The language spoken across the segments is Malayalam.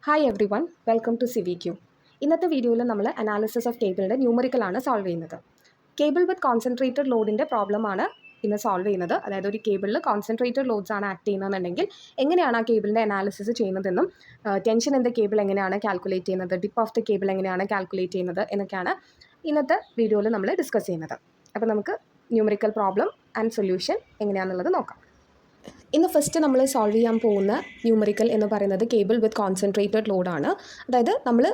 Hi everyone welcome to CVQ. ഇന്നത്തെ വീഡിയോയിൽ നമ്മൾ അനാലിസിസ് ഓഫ് കേബിളിൻ്റെ ന്യൂമറിക്കലാണ് സോൾവ് ചെയ്യുന്നത്. കേബിൾ വിത്ത് കോൺസെൻട്രേറ്റഡ് ലോഡിൻ്റെ പ്രോബ്ലമാണ് ഇന്ന് സോൾവ് ചെയ്യുന്നത്. അതായത് ഒരു കേബിളിൽ കോൺസെൻട്രേറ്റഡ് ലോഡ്സ് ആണ് ആക്ട് ചെയ്യുന്നതെന്നുണ്ടെങ്കിൽ എങ്ങനെയാണ് ആ കേബിളിൻ്റെ അനാലിസിസ് ചെയ്യുന്നതെന്നും ടെൻഷൻ ഇൻ ദ കേബിൾ എങ്ങനെയാണ് കാൽക്കുലേറ്റ് ചെയ്യുന്നത്, ഡിപ്പ് ഓഫ് ദ കേബിൾ എങ്ങനെയാണ് കാൽക്കുലേറ്റ് ചെയ്യുന്നത് എന്നൊക്കെയാണ് ഇന്നത്തെ വീഡിയോയിൽ നമ്മൾ ഡിസ്കസ് ചെയ്യുന്നത്. അപ്പോൾ നമുക്ക് ന്യൂമറിക്കൽ പ്രോബ്ലം ആൻഡ് സൊല്യൂഷൻ എങ്ങനെയാണെന്നുള്ളത് നോക്കാം. ഇന്ന് ഫസ്റ്റ് നമ്മൾ സോൾവ് ചെയ്യാൻ പോകുന്ന ന്യൂമറിക്കൽ എന്ന് പറയുന്നത് കേബിൾ വിത്ത് കോൺസെൻട്രേറ്റഡ് ലോഡാണ്. അതായത് നമ്മൾ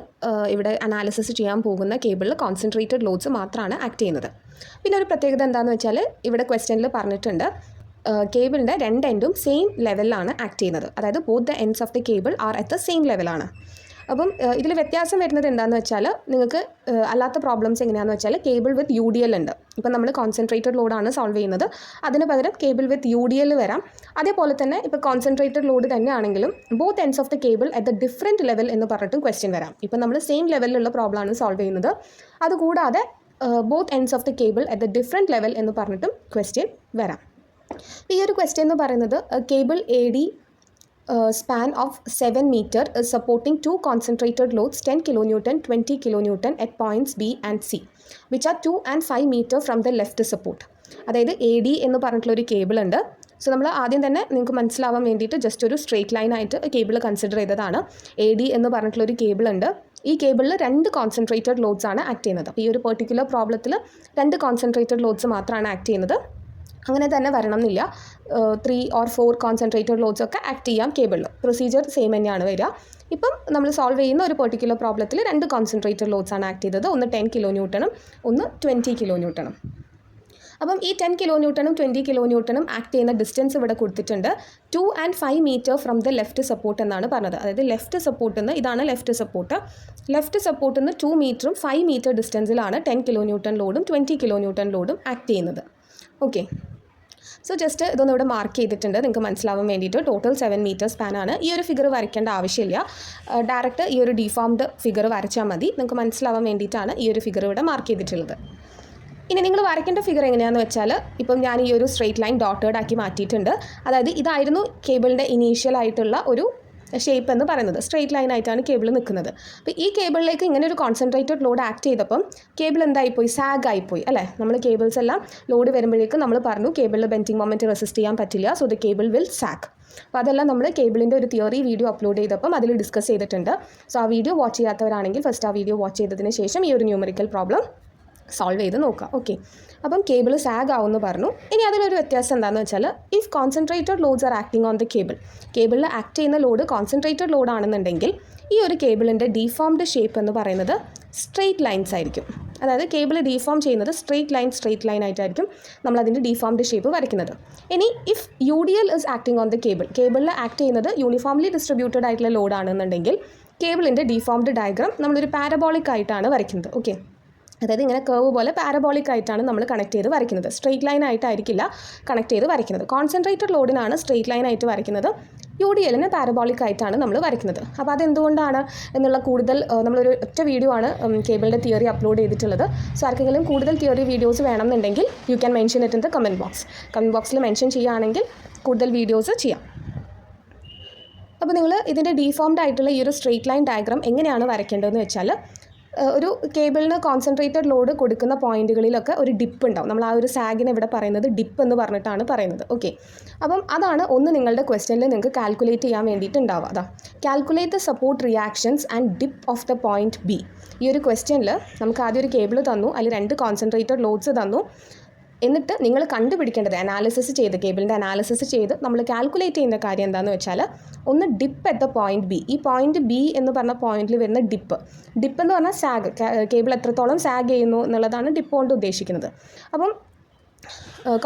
ഇവിടെ അനാലിസിസ് ചെയ്യാൻ പോകുന്ന കേബിളിൽ കോൺസെൻട്രേറ്റഡ് ലോഡ്സ് മാത്രമാണ് ആക്ട് ചെയ്യുന്നത്. പിന്നെ ഒരു പ്രത്യേകത എന്താണെന്ന് വെച്ചാൽ ഇവിടെ ക്വസ്റ്റ്യനിൽ പറഞ്ഞിട്ടുണ്ട് കേബിളിൻ്റെ രണ്ട് എൻഡും സെയിം ലെവലിലാണ് ആക്ട് ചെയ്യുന്നത്. അതായത് both the ends of the cable are at the same ലെവലാണ്. അപ്പം ഇതിൽ വ്യത്യാസം വരുന്നത് എന്താണെന്ന് വെച്ചാൽ നിങ്ങൾക്ക് അല്ലാത്ത പ്രോബ്ലംസ് എങ്ങനെയാണെന്ന് വെച്ചാൽ കേബിൾ വിത്ത് UDL ഉണ്ട്. ഇപ്പം നമ്മൾ കോൺസെൻട്രേറ്റഡ് ലോഡാണ് സോൾവ് ചെയ്യുന്നത്, അതിന് പകരം കേബിൾ വിത്ത് UDL വരാം. അതേപോലെ തന്നെ ഇപ്പോൾ കോൺസെൻട്രേറ്റഡ് ലോഡ് തന്നെയാണെങ്കിലും both ends of the cable at the different level എന്ന് പറഞ്ഞിട്ടും ക്വസ്റ്റ്യൻ വരാം. ഇപ്പം നമ്മൾ സെയിം ലെവലിലുള്ള പ്രോബ്ലമാണ് സോൾവ് ചെയ്യുന്നത്, അതുകൂടാതെ both ends of the cable at the different level എന്ന് പറഞ്ഞിട്ടും ക്വസ്റ്റ്യൻ വരാം. ഈ ഒരു ക്വസ്റ്റ്യൻ എന്ന് പറയുന്നത് cable AD span of 7 meter is supporting two concentrated loads 10 kilonewton 20 kilonewton at points B and C which are 2 and 5 meter from the left support. അതായത് AD എന്ന് പറഞ്ഞിട്ടുള്ളൊരു കേബിൾ ഉണ്ട്. സോ നമ്മൾ ആദ്യം തന്നെ നിങ്ങൾക്ക് മനസ്സിലാവാൻ വേണ്ടിയിട്ട് ജസ്റ്റ് ഒരു സ്ട്രേറ്റ് ലൈൻ ആയിട്ട് കേബിൾ കൺസിഡർ ചെയ്തതാണ്. AD എന്ന് പറഞ്ഞിട്ടുള്ളൊരു കേബിൾ ഉണ്ട്. ഈ കേബിളിൽ രണ്ട് കോൺസെൻട്രേറ്റഡ് ലോഡ്സ് ആണ് ആക്ട് ചെയ്യുന്നത്. അപ്പോൾ ഈ ഒരു പെർട്ടിക്കുലർ പ്രോബ്ലത്തിൽ രണ്ട് കോൺസെൻട്രേറ്റഡ് ലോഡ്സ് മാത്രമാണ് ആക്ട് ചെയ്യുന്നത്. അങ്ങനെ തന്നെ വരണം എന്നില്ല, 3 or 4 കോൺസെൻട്രേറ്റഡ് ലോഡ്സ് ഒക്കെ ആക്ട് ചെയ്യാം കേബിളിൽ. പ്രൊസീജിയർ സെയിം തന്നെയാണ് വരിക. ഇപ്പം നമ്മൾ സോൾവ് ചെയ്യുന്ന ഒരു പെർട്ടിക്കുലർ പ്രോബ്ലത്തിൽ രണ്ട് കോൺസെൻട്രേറ്റഡ് ലോഡ്സ് ആണ് ആക്ട് ചെയ്തത്, ഒന്ന് 10 kilonewtonനും ഒന്ന് 20 kilonewtonനും. അപ്പം ഈ 10 kilonewtonനും 20 kilonewtonനും ആക്ട് ചെയ്യുന്ന ഡിസ്റ്റൻസ് ഇവിടെ കൊടുത്തിട്ടുണ്ട് 2 and 5 meter from the left support എന്നാണ് പറഞ്ഞത്. അതായത് ലെഫ്റ്റ് സപ്പോർട്ടിൽ നിന്ന്, ഇതാണ് ലെഫ്റ്റ് സപ്പോർട്ടിൽ നിന്ന് 2 മീറ്ററും 5 meter ഡിസ്റ്റൻസിലാണ് 10 kilonewton ലോഡും 20 kilonewton ലോഡും ആക്ട് ചെയ്യുന്നത്. ഓക്കെ, സോ ജസ്റ്റ് ഇതൊന്നും ഇവിടെ മാർക്ക് ചെയ്തിട്ടുണ്ട് നിങ്ങൾക്ക് മനസ്സിലാവാൻ വേണ്ടിയിട്ട്. Total 7 meter സ്പാനാണ്. ഈ ഒരു ഫിഗർ വരയ്ക്കേണ്ട ആവശ്യമില്ല, ഡയറക്റ്റ് ഈ ഒരു ഡിഫോംഡ് ഫിഗർ വരച്ചാൽ മതി. നിങ്ങൾക്ക് മനസ്സിലാവാൻ വേണ്ടിയിട്ടാണ് ഈ ഒരു ഫിഗർ ഇവിടെ മാർക്ക് ചെയ്തിട്ടുള്ളത്. ഇനി നിങ്ങൾ വരയ്ക്കേണ്ട ഫിഗർ എങ്ങനെയാണെന്ന് വെച്ചാൽ, ഇപ്പം ഞാൻ ഈ ഒരു സ്ട്രെയിറ്റ് ലൈൻ ഡോട്ടേഡ് ആക്കി മാറ്റിയിട്ടുണ്ട്. അതായത് ഇതായിരുന്നു കേബിളിൻ്റെ ഇനീഷ്യൽ ആയിട്ടുള്ള ഒരു ഷേപ്പ് എന്ന് പറയുന്നത്. സ്ട്രെയിറ്റ് ലൈൻ ആയിട്ടാണ് കേബിൾ നിൽക്കുന്നത്. അപ്പോൾ ഈ കേബിളിലേക്ക് ഇങ്ങനെ ഒരു കോൺസെൻട്രേറ്റഡ് ലോഡ് ആക്ട് ചെയ്തപ്പം കേബിൾ എന്തായിപ്പോയി, സാഗ് ആയിപ്പോയി അല്ലേ. നമ്മൾ കേബിൾസ് എല്ലാം ലോഡ് വരുമ്പോഴേക്കും നമ്മൾ പറഞ്ഞു കേബിളിൽ ബെൻഡിങ് മൊമെൻറ്റ് റെസിസ്റ്റ് ചെയ്യാൻ പറ്റില്ല, so the cable will zag. അപ്പോൾ അതെല്ലാം നമ്മൾ കേബിളിൻ്റെ ഒരു തിയറി വീഡിയോ അപ്ലോഡ് ചെയ്തപ്പം അതിൽ ഡിസ്കസ് ചെയ്തിട്ടുണ്ട്. സോ ആ വീഡിയോ വാച്ച് ചെയ്യാത്തവരാണെങ്കിൽ ഫസ്റ്റ് ആ വീഡിയോ വാച്ച് ചെയ്തതിന് ശേഷം ഈ ഒരു ന്യൂമറിക്കൽ പ്രോബ്ലം സോൾവ് ചെയ്ത് നോക്കാം. ഓക്കെ, അപ്പം കേബിൾ സാഗ് ആവുമെന്ന് പറഞ്ഞു. ഇനി അതിലൊരു വ്യത്യാസം എന്താണെന്ന് വെച്ചാൽ, if concentrated loads are acting on the കേബിളിൽ ആക്ട് ചെയ്യുന്ന ലോഡ് കോൺസെൻട്രേറ്റഡ് ലോഡ് ആണെന്നുണ്ടെങ്കിൽ ഈ ഒരു കേബിളിൻ്റെ ഡീഫോംഡ് ഷേപ്പ് എന്ന് പറയുന്നത് സ്ട്രെയിറ്റ് ലൈൻസ് ആയിരിക്കും. അതായത് കേബിൾ ഡീഫോം ചെയ്യുന്നത് സ്ട്രെയിറ്റ് ലൈൻ ആയിട്ടായിരിക്കും നമ്മളതിൻ്റെ ഡീഫോംഡ് ഷേപ്പ് വരയ്ക്കുന്നത്. ഇനി if UDL is acting on the കേബിളിൽ ആക്ട് ചെയ്യുന്നത് യൂണിഫോംലി ഡിസ്ട്രിബ്യൂട്ടഡ് ആയിട്ടുള്ള ലോഡ് ആണെന്നുണ്ടെങ്കിൽ കേബിളിൻ്റെ ഡീഫോംഡ് ഡയഗ്രാം നമ്മളൊരു പാരബോളിക് ആയിട്ടാണ് വരയ്ക്കുന്നത്. ഓക്കെ, അതായത് ഇങ്ങനെ കർവ് പോലെ പാരബോളിക് ആയിട്ടാണ് നമ്മൾ കണക്ട് ചെയ്ത് വരയ്ക്കുന്നത്, സ്ട്രെയിറ്റ് ലൈൻ ആയിട്ടായിരിക്കില്ല കണക്ട് ചെയ്ത് വരയ്ക്കുന്നത്. കോൺസെൻട്രേറ്റഡ് ലോഡിനാണ് സ്ട്രെയിറ്റ് ലൈൻ ആയിട്ട് വരയ്ക്കുന്നത്, UDLന് പാരബോളിക് ആയിട്ടാണ് നമ്മൾ വരയ്ക്കുന്നത്. അപ്പോൾ അതെന്തുകൊണ്ടാണ് എന്നുള്ള കൂടുതൽ നമ്മളൊരു ഒറ്റ വീഡിയോ ആണ് കേബിളിൻ്റെ തിയറി അപ്ലോഡ് ചെയ്തിട്ടുള്ളത്. സോ ആർക്കെങ്കിലും കൂടുതൽ തിയറി വീഡിയോസ് വേണമെന്നുണ്ടെങ്കിൽ you can mention it in the comment ബോക്സിൽ മെൻഷൻ ചെയ്യുകയാണെങ്കിൽ കൂടുതൽ വീഡിയോസ് ചെയ്യാം. അപ്പോൾ നിങ്ങൾ ഇതിൻ്റെ ഡീഫോംഡ് ആയിട്ടുള്ള ഈ ഒരു സ്ട്രെയിറ്റ് ലൈൻ ഡയഗ്രാം എങ്ങനെയാണ് വരയ്ക്കേണ്ടതെന്ന് വെച്ചാൽ, ഒരു കേബിളിന് കോൺസെൻട്രേറ്റഡ് ലോഡ് കൊടുക്കുന്ന പോയിന്റുകളിലൊക്കെ ഒരു ഡിപ്പ് ഉണ്ടാവും. നമ്മൾ ആ ഒരു സാഗിനെ ഇവിടെ പറയുന്നത് ഡിപ്പ് എന്ന് പറഞ്ഞിട്ടാണ് പറയുന്നത്. ഓക്കെ, അപ്പം അതാണ് ഒന്ന് നിങ്ങളുടെ ക്വസ്റ്റ്യനിൽ നിങ്ങൾക്ക് കാൽക്കുലേറ്റ് ചെയ്യാൻ വേണ്ടിയിട്ടുണ്ടാവുക. അതാ calculate the support reactions and dip of the point B. ഈ ഒരു ക്വസ്റ്റ്യനിൽ നമുക്ക് ആദ്യം ഒരു കേബിൾ തന്നു, അതിൽ രണ്ട് കോൺസെൻട്രേറ്റഡ് ലോഡ്സ് തന്നു. എന്നിട്ട് നിങ്ങൾ കണ്ടുപിടിക്കേണ്ടത് അനാലിസിസ് ചെയ്ത്, കേബിളിൻ്റെ അനാലിസിസ് ചെയ്ത് നമ്മൾ കാൽക്കുലേറ്റ് ചെയ്യുന്ന കാര്യം എന്താണെന്ന് വെച്ചാൽ, ഒന്ന് dip at the point B. ഈ പോയിന്റ് B എന്ന് പറഞ്ഞ പോയിന്റിൽ വരുന്ന ഡിപ്പ് എന്ന് പറഞ്ഞാൽ സാഗ്, കേബിൾ എത്രത്തോളം സാഗ് ചെയ്യുന്നു എന്നുള്ളതാണ് ഡിപ്പ് കൊണ്ട് ഉദ്ദേശിക്കുന്നത്. അപ്പം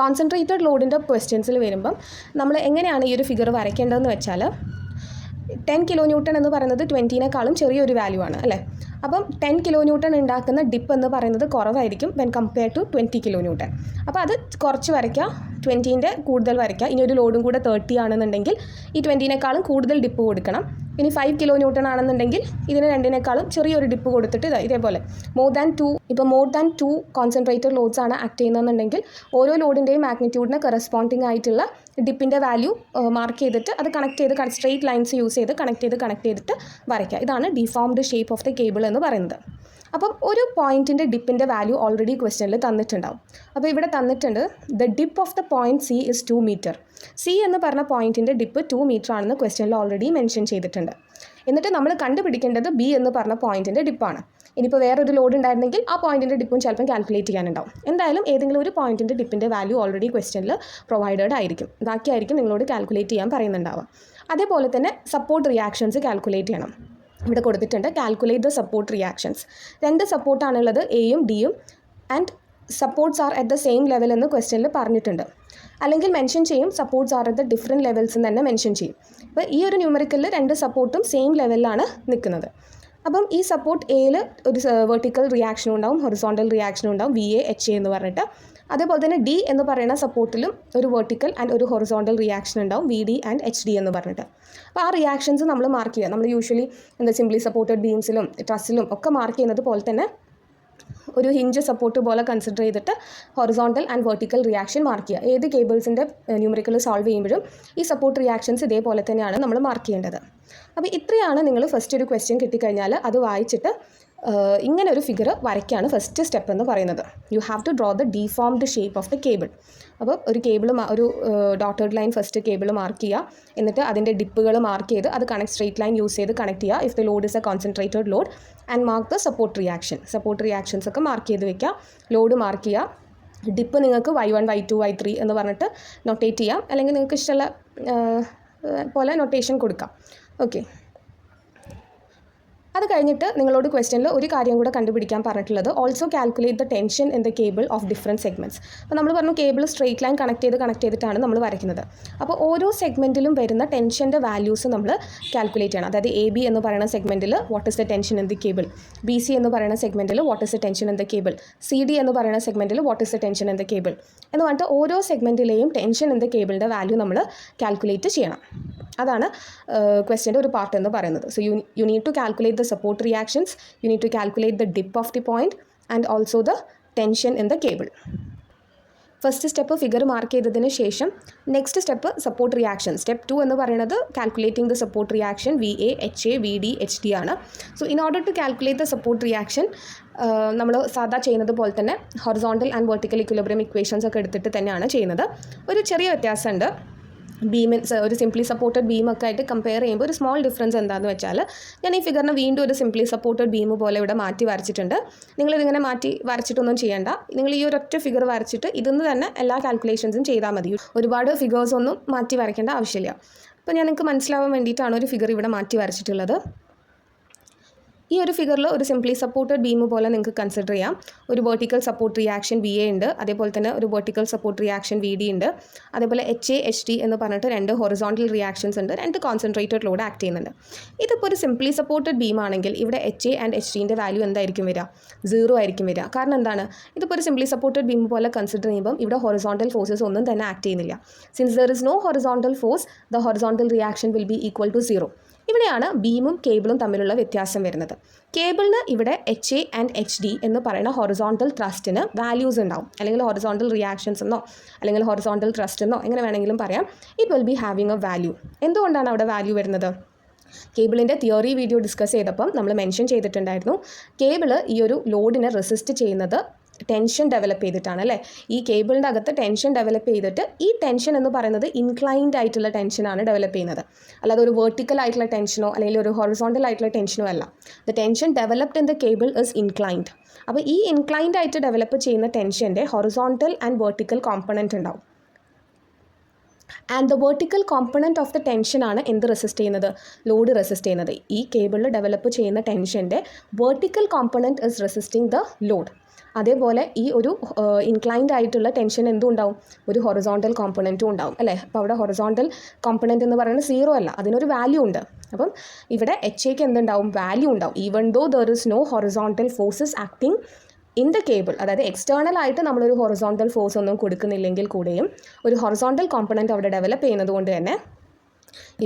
കോൺസെൻട്രേറ്റഡ് ലോഡിൻ്റെ ക്വസ്റ്റ്യൻസിൽ വരുമ്പം നമ്മൾ എങ്ങനെയാണ് ഈ ഒരു ഫിഗർ വരയ്ക്കേണ്ടതെന്ന് വെച്ചാൽ, 10 kilonewton എന്ന് പറയുന്നത് 20നേക്കാളും ചെറിയൊരു വാല്യൂ ആണ് അല്ലേ. അപ്പം 10 kilonewton ഉണ്ടാക്കുന്ന ഡിപ്പ് എന്ന് പറയുന്നത് കുറവായിരിക്കും വെൻ കമ്പയർ ടു 20 kilonewton. അപ്പോൾ അത് കുറച്ച് വരയ്ക്കുക, 20ൻ്റെ കൂടുതൽ വരയ്ക്കുക. ഇനി ഒരു ലോഡും കൂടെ 30 ആണെന്നുണ്ടെങ്കിൽ ഈ 20നേക്കാളും കൂടുതൽ ഡിപ്പ് കൊടുക്കണം. ഇനി 5 കിലോ ന്യൂട്ടൺ ആണെന്നുണ്ടെങ്കിൽ ഇതിന് രണ്ടിനേക്കാളും ചെറിയൊരു ഡിപ്പ് കൊടുത്തിട്ട് ഇതേപോലെ more than two concentrated loads ആണ് ആക്ട് ചെയ്യുന്നതെന്നുണ്ടെങ്കിൽ ഓരോ ലോഡിൻ്റെയും മാഗ്നിറ്റ്യൂഡിന് കറസ്പോണ്ടിങ് ആയിട്ടുള്ള ഡിപ്പിൻ്റെ വാല്യൂ മാർക്ക് ചെയ്തിട്ട് അത് കണക്ട് ചെയ്ത് സ്ട്രെയിറ്റ് ലൈൻസ് യൂസ് ചെയ്ത് കണക്ട് ചെയ്തിട്ട് വരയ്ക്കുക. ഇതാണ് deformed shape of the cable എന്ന് പറയുന്നത്. അപ്പം ഒരു പോയിൻറ്റിൻ്റെ ഡിപ്പിൻ്റെ വാല്യൂ ഓൾറെഡി ക്വസ്റ്റ്യനിൽ തന്നിട്ടുണ്ടാവും. അപ്പോൾ ഇവിടെ തന്നിട്ടുണ്ട് the dip of the point C is 2 metre. C എന്ന് പറഞ്ഞ പോയിൻറ്റിൻ്റെ ഡിപ്പ് 2 മീറ്റർ ആണെന്ന് ക്വസ്റ്റ്യനിൽ ഓൾറെഡി മെൻഷൻ ചെയ്തിട്ടുണ്ട്. എന്നിട്ട് നമ്മൾ കണ്ടുപിടിക്കേണ്ടത് ബി എന്ന് പറഞ്ഞ പോയിൻറ്റിൻ്റെ ഡിപ്പാണ്. ഇനിയിപ്പോൾ വേറൊരു ലോഡ് ഉണ്ടായിരുന്നെങ്കിൽ ആ പോയിൻറ്റിൻ്റെ ഡിപ്പും ചിലപ്പം കാൽക്കുലേറ്റ് ചെയ്യാനുണ്ടാവും. എന്തായാലും ഏതെങ്കിലും ഒരു പോയിൻറ്റിൻ്റെ ഡിപ്പിൻ്റെ വാല്യൂ ഓൾറെഡി ക്വസ്റ്റ്യനിൽ പ്രൊവൈഡഡ് ആയിരിക്കും. ബാക്കിയായിരിക്കും നിങ്ങളോട് കാൽക്കുലേറ്റ് ചെയ്യാൻ പറയുന്നുണ്ടാവുക. അതേപോലെ തന്നെ സപ്പോർട്ട് റിയാക്ഷൻസ് കാൽക്കുലേറ്റ് ചെയ്യണം. ഇവിടെ കൊടുത്തിട്ടുണ്ട് കാൽക്കുലേറ്റ് ദ സപ്പോർട്ട് റിയാക്ഷൻസ്. 2 സപ്പോർട്ടാണുള്ളത്, എയും ഡിയും, and supports are at the same level എന്ന് ക്വസ്റ്റ്യനിൽ പറഞ്ഞിട്ടുണ്ട്. അല്ലെങ്കിൽ മെൻഷൻ ചെയ്യും supports are at the different levels എന്ന് തന്നെ മെൻഷൻ ചെയ്യും. അപ്പോൾ ഈ ഒരു ന്യൂമറിക്കലിൽ 2 സപ്പോർട്ടും സെയിം ലെവലിലാണ് നിൽക്കുന്നത്. അപ്പം ഈ സപ്പോർട്ട് എയിൽ ഒരു വെർട്ടിക്കൽ റിയാക്ഷനും ഉണ്ടാവും, ഹൊറിസോണ്ടൽ റിയാക്ഷനും ഉണ്ടാവും, VA HA എന്ന് പറഞ്ഞിട്ട്. അതേപോലെ തന്നെ ഡി എന്ന് പറയുന്ന സപ്പോർട്ടിലും ഒരു വെർട്ടിക്കൽ ആൻഡ് ഒരു ഹൊറിസോണ്ടൽ റിയാക്ഷൻ ഉണ്ടാവും, VD ആൻഡ് HD എന്ന് പറഞ്ഞിട്ട്. അപ്പോൾ ആ റിയാക്ഷൻസ് നമ്മൾ മാർക്ക് ചെയ്യുക. നമ്മൾ യൂഷ്വലി സിംപ്ലി സപ്പോർട്ടഡ് ബീംസിലും ട്രസ്സിലും ഒക്കെ മാർക്ക് ചെയ്യുന്നത് പോലെ തന്നെ ഒരു ഹിഞ്ച് സപ്പോർട്ട് പോലെ കൺസിഡർ ചെയ്തിട്ട് horizontal and vertical reaction mark ചെയ്യുക. ഏത് കേബിൾസിൻ്റെ ന്യൂമറിക്കൽ സോൾവ് ചെയ്യുമ്പോഴും ഈ സപ്പോർട്ട് റിയാക്ഷൻസ് ഇതേപോലെ തന്നെയാണ് നമ്മൾ മാർക്ക് ചെയ്യേണ്ടത്. അപ്പോൾ ഇത്രയാണ് നിങ്ങൾ ഫസ്റ്റ് ഒരു ക്വസ്റ്റ്യൻ കിട്ടിക്കഴിഞ്ഞാൽ അത് വായിച്ചിട്ട് ഇങ്ങനെ ഒരു ഫിഗർ വരയ്ക്കാണ് ഫസ്റ്റ് സ്റ്റെപ്പ് എന്ന് പറയുന്നത്. You have to draw the deformed shape of the cable. അപ്പോൾ ഒരു കേബിൾ ഒരു dotted line first cable mark ചെയ്യുക. എന്നിട്ട് അതിൻ്റെ ഡിപ്പുകൾ മാർക്ക് ചെയ്ത് അത് സ്ട്രെയിറ്റ് ലൈൻ യൂസ് ചെയ്ത് കണക്ട് ചെയ്യുക. If the load is a concentrated load and mark the support reactions ഒക്കെ മാർക്ക് ചെയ്ത് വെക്കുക. ലോഡ് മാർക്ക് ചെയ്യുക. ഡിപ്പ് നിങ്ങൾക്ക് Y1 Y2 Y3 എന്ന് പറഞ്ഞിട്ട് നൊട്ടേറ്റ് ചെയ്യാം. അല്ലെങ്കിൽ നിങ്ങൾക്ക് ഇഷ്ടമുള്ള പോലെ നൊട്ടേഷൻ കൊടുക്കാം. ഓക്കെ, അത് കഴിഞ്ഞിട്ട് നിങ്ങളോട് ക്വസ്റ്റ്യനിൽ ഒരു കാര്യം കൂടെ കണ്ടുപിടിക്കാൻ പറഞ്ഞിട്ടുള്ളത് also calculate the tension in the cable of different segments. അപ്പോൾ നമ്മൾ പറഞ്ഞു കേബിൾ സ്ട്രെയിറ്റ് ലൈൻ കണക്ട് ചെയ്തിട്ടാണ് നമ്മൾ വരയ്ക്കുന്നത്. അപ്പോൾ ഓരോ സെഗ്മെൻറ്റിലും വരുന്ന ടെൻഷൻ്റെ വാല്യൂസ് നമ്മൾ കാൽക്കുലേറ്റ് ചെയ്യണം. അതായത് AB എന്ന് പറയുന്ന സെഗ്മെൻറ്റിൽ what is the tension in the cable, BC എന്ന് പറയുന്ന സെഗ്മെൻറ്റിൽ what is the tension in the cable, CD എന്ന് പറയുന്ന സെഗ്മെൻറ്റിൽ what is the tension in the cable എന്ന് പറഞ്ഞിട്ട് ഓരോ സെഗ്മെൻറ്റിലെയും ടെൻഷൻ ഇൻ ദ കേബിളിൻ്റെ വാല്യൂ നമ്മൾ കാൽക്കുലേറ്റ് ചെയ്യണം. അതാണ് ക്വസ്റ്റ്യൻ്റെ ഒരു പാർട്ട് എന്ന് പറയുന്നത്. So you need to calculate the support reactions, you need to calculate the dip of the point and also the tension in the cable. First step figure mark ചെയ്തതിന് ശേഷം next step support reaction. Step 2 എന്ന് പറയുന്നത് calculating the support reaction VA HA VD HD ആണ്. So in order to calculate the support reaction നമ്മൾ സാധാ ചെയ്യുന്നത് പോലെ തന്നെ horizontal and vertical equilibrium equations ഒക്കെ എടുത്തിട്ട് തന്നെയാണ് ചെയ്യുന്നത്. ഒരു ചെറിയ വ്യത്യാസമുണ്ട്. ഒരു സിംപ്ലി സപ്പോർട്ടഡ് ബീമൊക്കെ ആയിട്ട് കമ്പയർ ചെയ്യുമ്പോൾ ഒരു സ്മോൾ ഡിഫറൻസ് എന്താണെന്ന് വെച്ചാൽ ഞാൻ ഈ ഫിഗറിനെ വീണ്ടും ഒരു സിംപ്ലി സപ്പോർട്ടഡ് ബീം പോലെ ഇവിടെ മാറ്റി വരച്ചിട്ടുണ്ട്. നിങ്ങളിതിങ്ങനെ മാറ്റി വരച്ചിട്ടൊന്നും ചെയ്യേണ്ട. നിങ്ങൾ ഈ ഒരൊറ്റ ഫിഗർ വരച്ചിട്ട് ഇതിന്ന് തന്നെ എല്ലാ കാൽക്കുലേഷൻസും ചെയ്താൽ മതി. ഒരുപാട് ഫിഗേഴ്സൊന്നും മാറ്റി വരയ്ക്കേണ്ട ആവശ്യമില്ല. അപ്പോൾ ഞാൻ നിങ്ങൾക്ക് മനസ്സിലാവാൻ വേണ്ടിയിട്ടാണ് ഒരു ഫിഗർ ഇവിടെ മാറ്റി വരച്ചിട്ടുള്ളത്. ഈ ഒരു ഫിഗറിൽ ഒരു സിംപ്ലി സപ്പോർട്ടഡ് ബീം പോലെ നിങ്ങൾക്ക് കൺസിഡർ ചെയ്യാം. ഒരു വെർട്ടിക്കൽ സപ്പോർട്ട് റിയാക്ഷൻ VA ഉണ്ട്, അതേപോലെ തന്നെ ഒരു വെർട്ടിക്കൽ സപ്പോർട്ട് റിയാക്ഷൻ VD ഉണ്ട്, അതേപോലെ HA HD എന്ന് പറഞ്ഞിട്ട് 2 ഹൊറിസോണ്ടൽ റിയാക്ഷൻസ് ഉണ്ട്, 2 കോൺസെൻട്രേറ്റഡ് ലോഡ് ആക്ട് ചെയ്യുന്നുണ്ട്. ഇതിപ്പോൾ ഒരു സിംപ്ലി സപ്പോർട്ടഡ് ബീം ആണെങ്കിൽ ഇവിടെ HA ആൻഡ് HDൻ്റെ വാല്യൂ എന്തായിരിക്കും വരിക? 0 ആയിരിക്കും വരിക. കാരണം എന്താണ്? ഇതിപ്പോൾ ഒരു സിംപ്ലി സപ്പോർട്ടഡ് ബീം പോലെ കൺസിഡർ ചെയ്യുമ്പം ഇവിടെ ഹൊറിസോണ്ടൽ ഫോഴ്സസ് ഒന്നും തന്നെ ആക്ട് ചെയ്യുന്നില്ല. Since there is no horizontal force the horizontal reaction will be equal to 0. ഇവിടെയാണ് ബീമും കേബിളും തമ്മിലുള്ള വ്യത്യാസം വരുന്നത്. കേബിളിന് ഇവിടെ HA ആൻഡ് HD എന്ന് പറയുന്ന ഹൊറിസോണ്ടൽ ത്രസ്റ്റിന് വാല്യൂസ് ഉണ്ടാവും, അല്ലെങ്കിൽ ഹൊറിസോണ്ടൽ റിയാക്ഷൻസ് എന്നോ അല്ലെങ്കിൽ ഹൊറിസോണ്ടൽ ത്രസ്റ്റ് എന്നോ എങ്ങനെ വേണമെങ്കിലും പറയാം. It will be having A value. എന്തുകൊണ്ടാണ് അവിടെ വാല്യൂ വരുന്നത്? കേബിളിൻ്റെ തിയറി വീഡിയോ ഡിസ്കസ് ചെയ്തപ്പം നമ്മൾ മെൻഷൻ ചെയ്തിട്ടുണ്ടായിരുന്നു, കേബിള് ഈ ഒരു ലോഡിനെ റെസിസ്റ്റ് ചെയ്യുന്നത് ടെൻഷൻ ഡെവലപ്പ് ചെയ്തിട്ടാണ് അല്ലേ. ഈ കേബിളിൻ്റെ അകത്ത് ടെൻഷൻ ഡെവലപ്പ് ചെയ്തിട്ട് ഈ ടെൻഷൻ എന്ന് പറയുന്നത് ഇൻക്ലൈൻഡ് ആയിട്ടുള്ള ടെൻഷനാണ് ഡെവലപ്പ് ചെയ്യുന്നത്, അല്ലാതെ ഒരു വെർട്ടിക്കൽ ആയിട്ടുള്ള ടെൻഷനോ അല്ലെങ്കിൽ ഒരു ഹൊറിസോണ്ടൽ ആയിട്ടുള്ള ടെൻഷനോ അല്ല. The tension developed in the cable is inclined. അപ്പോൾ ഈ ഇൻക്ലൈൻഡ് ആയിട്ട് ഡെവലപ്പ് ചെയ്യുന്ന ടെൻഷൻ്റെ ഹൊറിസോണ്ടൽ ആൻഡ് വെർട്ടിക്കൽ കോമ്പണൻറ്റ് ഉണ്ടാവും. And the vertical component of the ടെൻഷനാണ് എന്ത് റെസിസ്റ്റ് ചെയ്യുന്നത്? ലോഡ് റെസിസ്റ്റ് ചെയ്യുന്നത്. ഈ കേബിളിൽ ഡെവലപ്പ് ചെയ്യുന്ന ടെൻഷൻ്റെ vertical component is resisting the load. അതേപോലെ ഈ ഒരു ഇൻക്ലൈൻഡ് ആയിട്ടുള്ള ടെൻഷൻ എന്തും ഉണ്ടാവും? ഒരു ഹൊറിസോണ്ടൽ കോമ്പണൻറ്റും ഉണ്ടാവും അല്ലേ. അപ്പോൾ അവിടെ ഹൊറിസോണ്ടൽ കോമ്പണൻറ്റ് എന്ന് പറയുന്നത് 0 അല്ല, അതിനൊരു വാല്യൂ ഉണ്ട്. അപ്പം ഇവിടെ HAക്ക് എന്തുണ്ടാവും? വാല്യൂ ഉണ്ടാവും. Even though there is no horizontal forces acting in the cable. അതായത് എക്സ്റ്റേണൽ ആയിട്ട് നമ്മളൊരു ഹൊറിസോണ്ടൽ ഫോഴ്സ് ഒന്നും കൊടുക്കുന്നില്ലെങ്കിൽ കൂടെയും ഒരു ഹൊറിസോണ്ടൽ കോമ്പണൻറ്റ് അവിടെ ഡെവലപ്പ് ചെയ്യുന്നത് കൊണ്ട് തന്നെ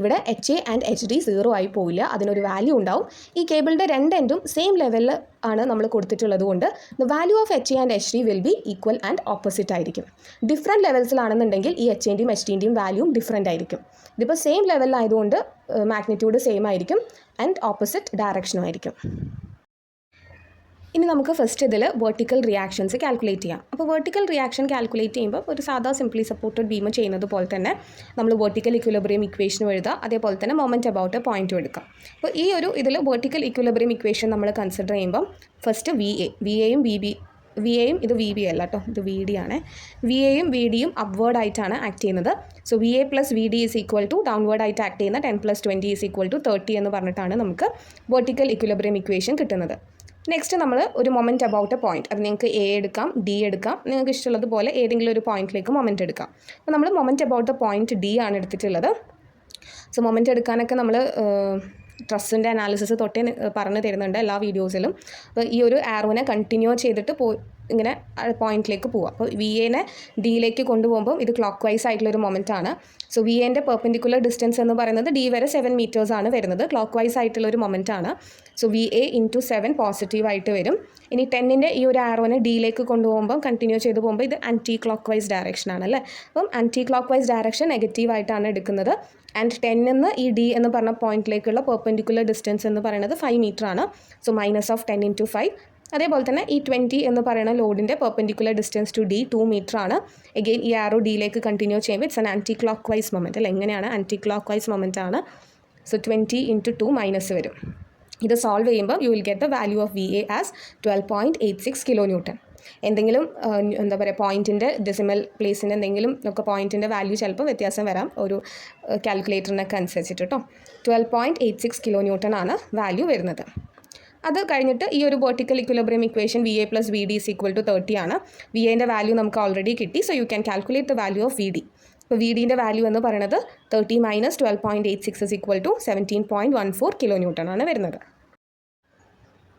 ഇവിടെ H A and H D 0 ആയി പോവില്ല, അതിനൊരു വാല്യൂ ഉണ്ടാവും. ഈ കേബിളിൻ്റെ രണ്ട് എൻഡും സെയിം ലെവലിൽ ആണ് നമ്മൾ കൊടുത്തിട്ടുള്ളത് കൊണ്ട് the value of H A and H D will be equal and opposite ആയിരിക്കും. ഡിഫറെൻറ്റ് ലെവൽസിലാണെന്നുണ്ടെങ്കിൽ ഈ എച്ച് എൻ്റെയും എച്ച് ഡിൻ്റെയും വാല്യൂം ഡിഫറെൻ്റ് ആയിരിക്കും. ഇതിപ്പോൾ സെയിം ലെവലിലായതുകൊണ്ട് മാഗ്നിറ്റ്യൂഡ് സെയിം ആയിരിക്കും ആൻഡ് ഓപ്പോസിറ്റ് ഡയറക്ഷനും ആയിരിക്കും. ഇനി നമുക്ക് ഫസ്റ്റ് ഇതിൽ വെർട്ടിക്കൽ റിയാക്ഷൻസ് കാൽക്കുലേറ്റ് ചെയ്യാം. അപ്പോൾ വെർട്ടിക്കൽ റിയാക്ഷൻ കാൽക്കുലേറ്റ് ചെയ്യുമ്പോൾ ഒരു സാധാ സിംപ്ലി സപ്പോർട്ടഡ് ബീം ചെയ്യുന്നത് പോലെ തന്നെ നമ്മൾ വെർട്ടിക്കൽ ഇക്വിലിബ്രിയം ഇക്വേഷനും എഴുതുക, അതേപോലെ തന്നെ മൊമെൻറ്റ് അബൌട്ട് എ പോയിൻറ്റും എടുക്കാം. അപ്പോൾ ഈ ഒരു ഇതിൽ വെർട്ടിക്കൽ ഇക്വിലിബ്രിയം ഇക്വേഷൻ നമ്മൾ കൺസിഡർ ചെയ്യുമ്പം ഫസ്റ്റ് വി എയും ഇത് വി ബി അല്ല കേട്ടോ, ഇത് വി ഡി ആണ്. വി എയും വി ഡിയും അപ്വേർഡ് ആയിട്ടാണ് ആക്ട് ചെയ്യുന്നത്. So V A plus V D is equal to downward ആയിട്ട് ആക്ട് ചെയ്യുന്ന 10 + 20 ഈസ് ഈക്വൽ ടു 30 എന്ന് പറഞ്ഞിട്ടാണ് നമുക്ക് വെർട്ടിക്കൽ ഇക്വിലിബ്രിയം ഇക്വേഷൻ കിട്ടുന്നത്. നെക്സ്റ്റ് നമ്മൾ ഒരു മൊമെൻറ്റ് അബൌട്ട് എ പോയിൻറ്റ്, അത് നിങ്ങൾക്ക് എ എടുക്കാം, ഡി എടുക്കാം, നിങ്ങൾക്ക് ഇഷ്ടമുള്ളതുപോലെ ഏതെങ്കിലും ഒരു പോയിന്റിലേക്ക് മൊമെൻറ്റ് എടുക്കാം. അപ്പോൾ നമ്മൾ moment about A point D ആണ് എടുത്തിട്ടുള്ളത്. സോ മൊമെൻറ്റ് എടുക്കാനൊക്കെ നമ്മൾ ട്രസ്സിൻ്റെ അനാലിസിസ് തൊട്ടേ പറഞ്ഞു തരുന്നുണ്ട് എല്ലാ വീഡിയോസിലും. അപ്പോൾ ഈ ഒരു ആരോനെ കണ്ടിന്യൂ ചെയ്തിട്ട് ഇങ്ങനെ പോയിന്റിലേക്ക് പോവുക. അപ്പോൾ വി എനെ ഡിയിലേക്ക് കൊണ്ടുപോകുമ്പോൾ ഇത് ക്ലോക്ക് വൈസ് ആയിട്ടുള്ളൊരു മൊമെൻ്റ് ആണ്. സോ വി എൻ്റെ പെർപെൻഡിക്കുലർ ഡിസ്റ്റൻസ് എന്ന് പറയുന്നത് ഡി വരെ 7 മീറ്റേഴ്സ് ആണ് വരുന്നത്. ക്ലോക്ക് വൈസ് ആയിട്ടുള്ളൊരു മൊമെൻ്റ് ആണ്. സോ വി എ ഇൻറ്റു 7 പോസിറ്റീവായിട്ട് വരും. ഇനി 10ൻ്റെ ഈ ഒരു ആരോനെ ഡിയിലേക്ക് കൊണ്ടുപോകുമ്പോൾ കണ്ടിന്യൂ ചെയ്ത് പോകുമ്പോൾ ഇത് ആൻറ്റി ക്ലോക്ക് വൈസ് ഡയറക്ഷൻ ആണല്ലേ. അപ്പം ആൻറ്റി ക്ലോക്ക് വൈസ് ഡയറക്ഷൻ നെഗറ്റീവായിട്ടാണ് എടുക്കുന്നത്. ആൻഡ് 10 നിന്ന് ഈ ഡി എന്ന് പറഞ്ഞ പോയിന്റിലേക്കുള്ള പെർപെൻഡിക്കുലർ ഡിസ്റ്റൻസ് എന്ന് പറയുന്നത് 5 മീറ്റർ ആണ്. സോ -10 × 5. അതേപോലെ തന്നെ ഈ 20 എന്ന് പറയുന്ന ലോഡിൻ്റെ perpendicular distance to D 2 metre ആണ്. എഗെയിൻ ഈ ആരോ ഡിയിലേക്ക് കണ്ടിന്യൂ ചെയ്യുമ്പോൾ it's an anticlockwise moment അല്ല, എങ്ങനെയാണ് ആൻറ്റി ക്ലോക്ക് വൈസ് മൊമെൻറ്റ് ആണ്. സോ 20 × 2 മൈനസ് വരും. ഇത് സോൾവ് ചെയ്യുമ്പോൾ you will get the value of V A as 12.86 kN. എന്തെങ്കിലും എന്താ പറയുക പോയിൻറ്റിൻ്റെ ഡെസിമൽ പ്ലേസിൻ്റെ എന്തെങ്കിലും ഒക്കെ പോയിൻറ്റിൻ്റെ വാല്യൂ ചിലപ്പോൾ വ്യത്യാസം വരാം ഒരു കാൽക്കുലേറ്ററിനൊക്കെ അനുസരിച്ചിട്ട് കേട്ടോ. 12.86 kN ആണ് വാല്യൂ വരുന്നത്. അത് കഴിഞ്ഞിട്ട് ഈ ഒരു vertical equilibrium equation V A plus V D is equal to 30 ആണ്. വി എൻ്റെ വാല്യൂ നമുക്ക് ഓൾറെഡി കിട്ടി. So you can calculate the value of V D. ഇപ്പോൾ വി ഡിൻ്റെ വാല്യൂ എന്ന് പറയുന്നത് 30 - 12.86 is equal to 17.14 kN ആണ് വരുന്നത്.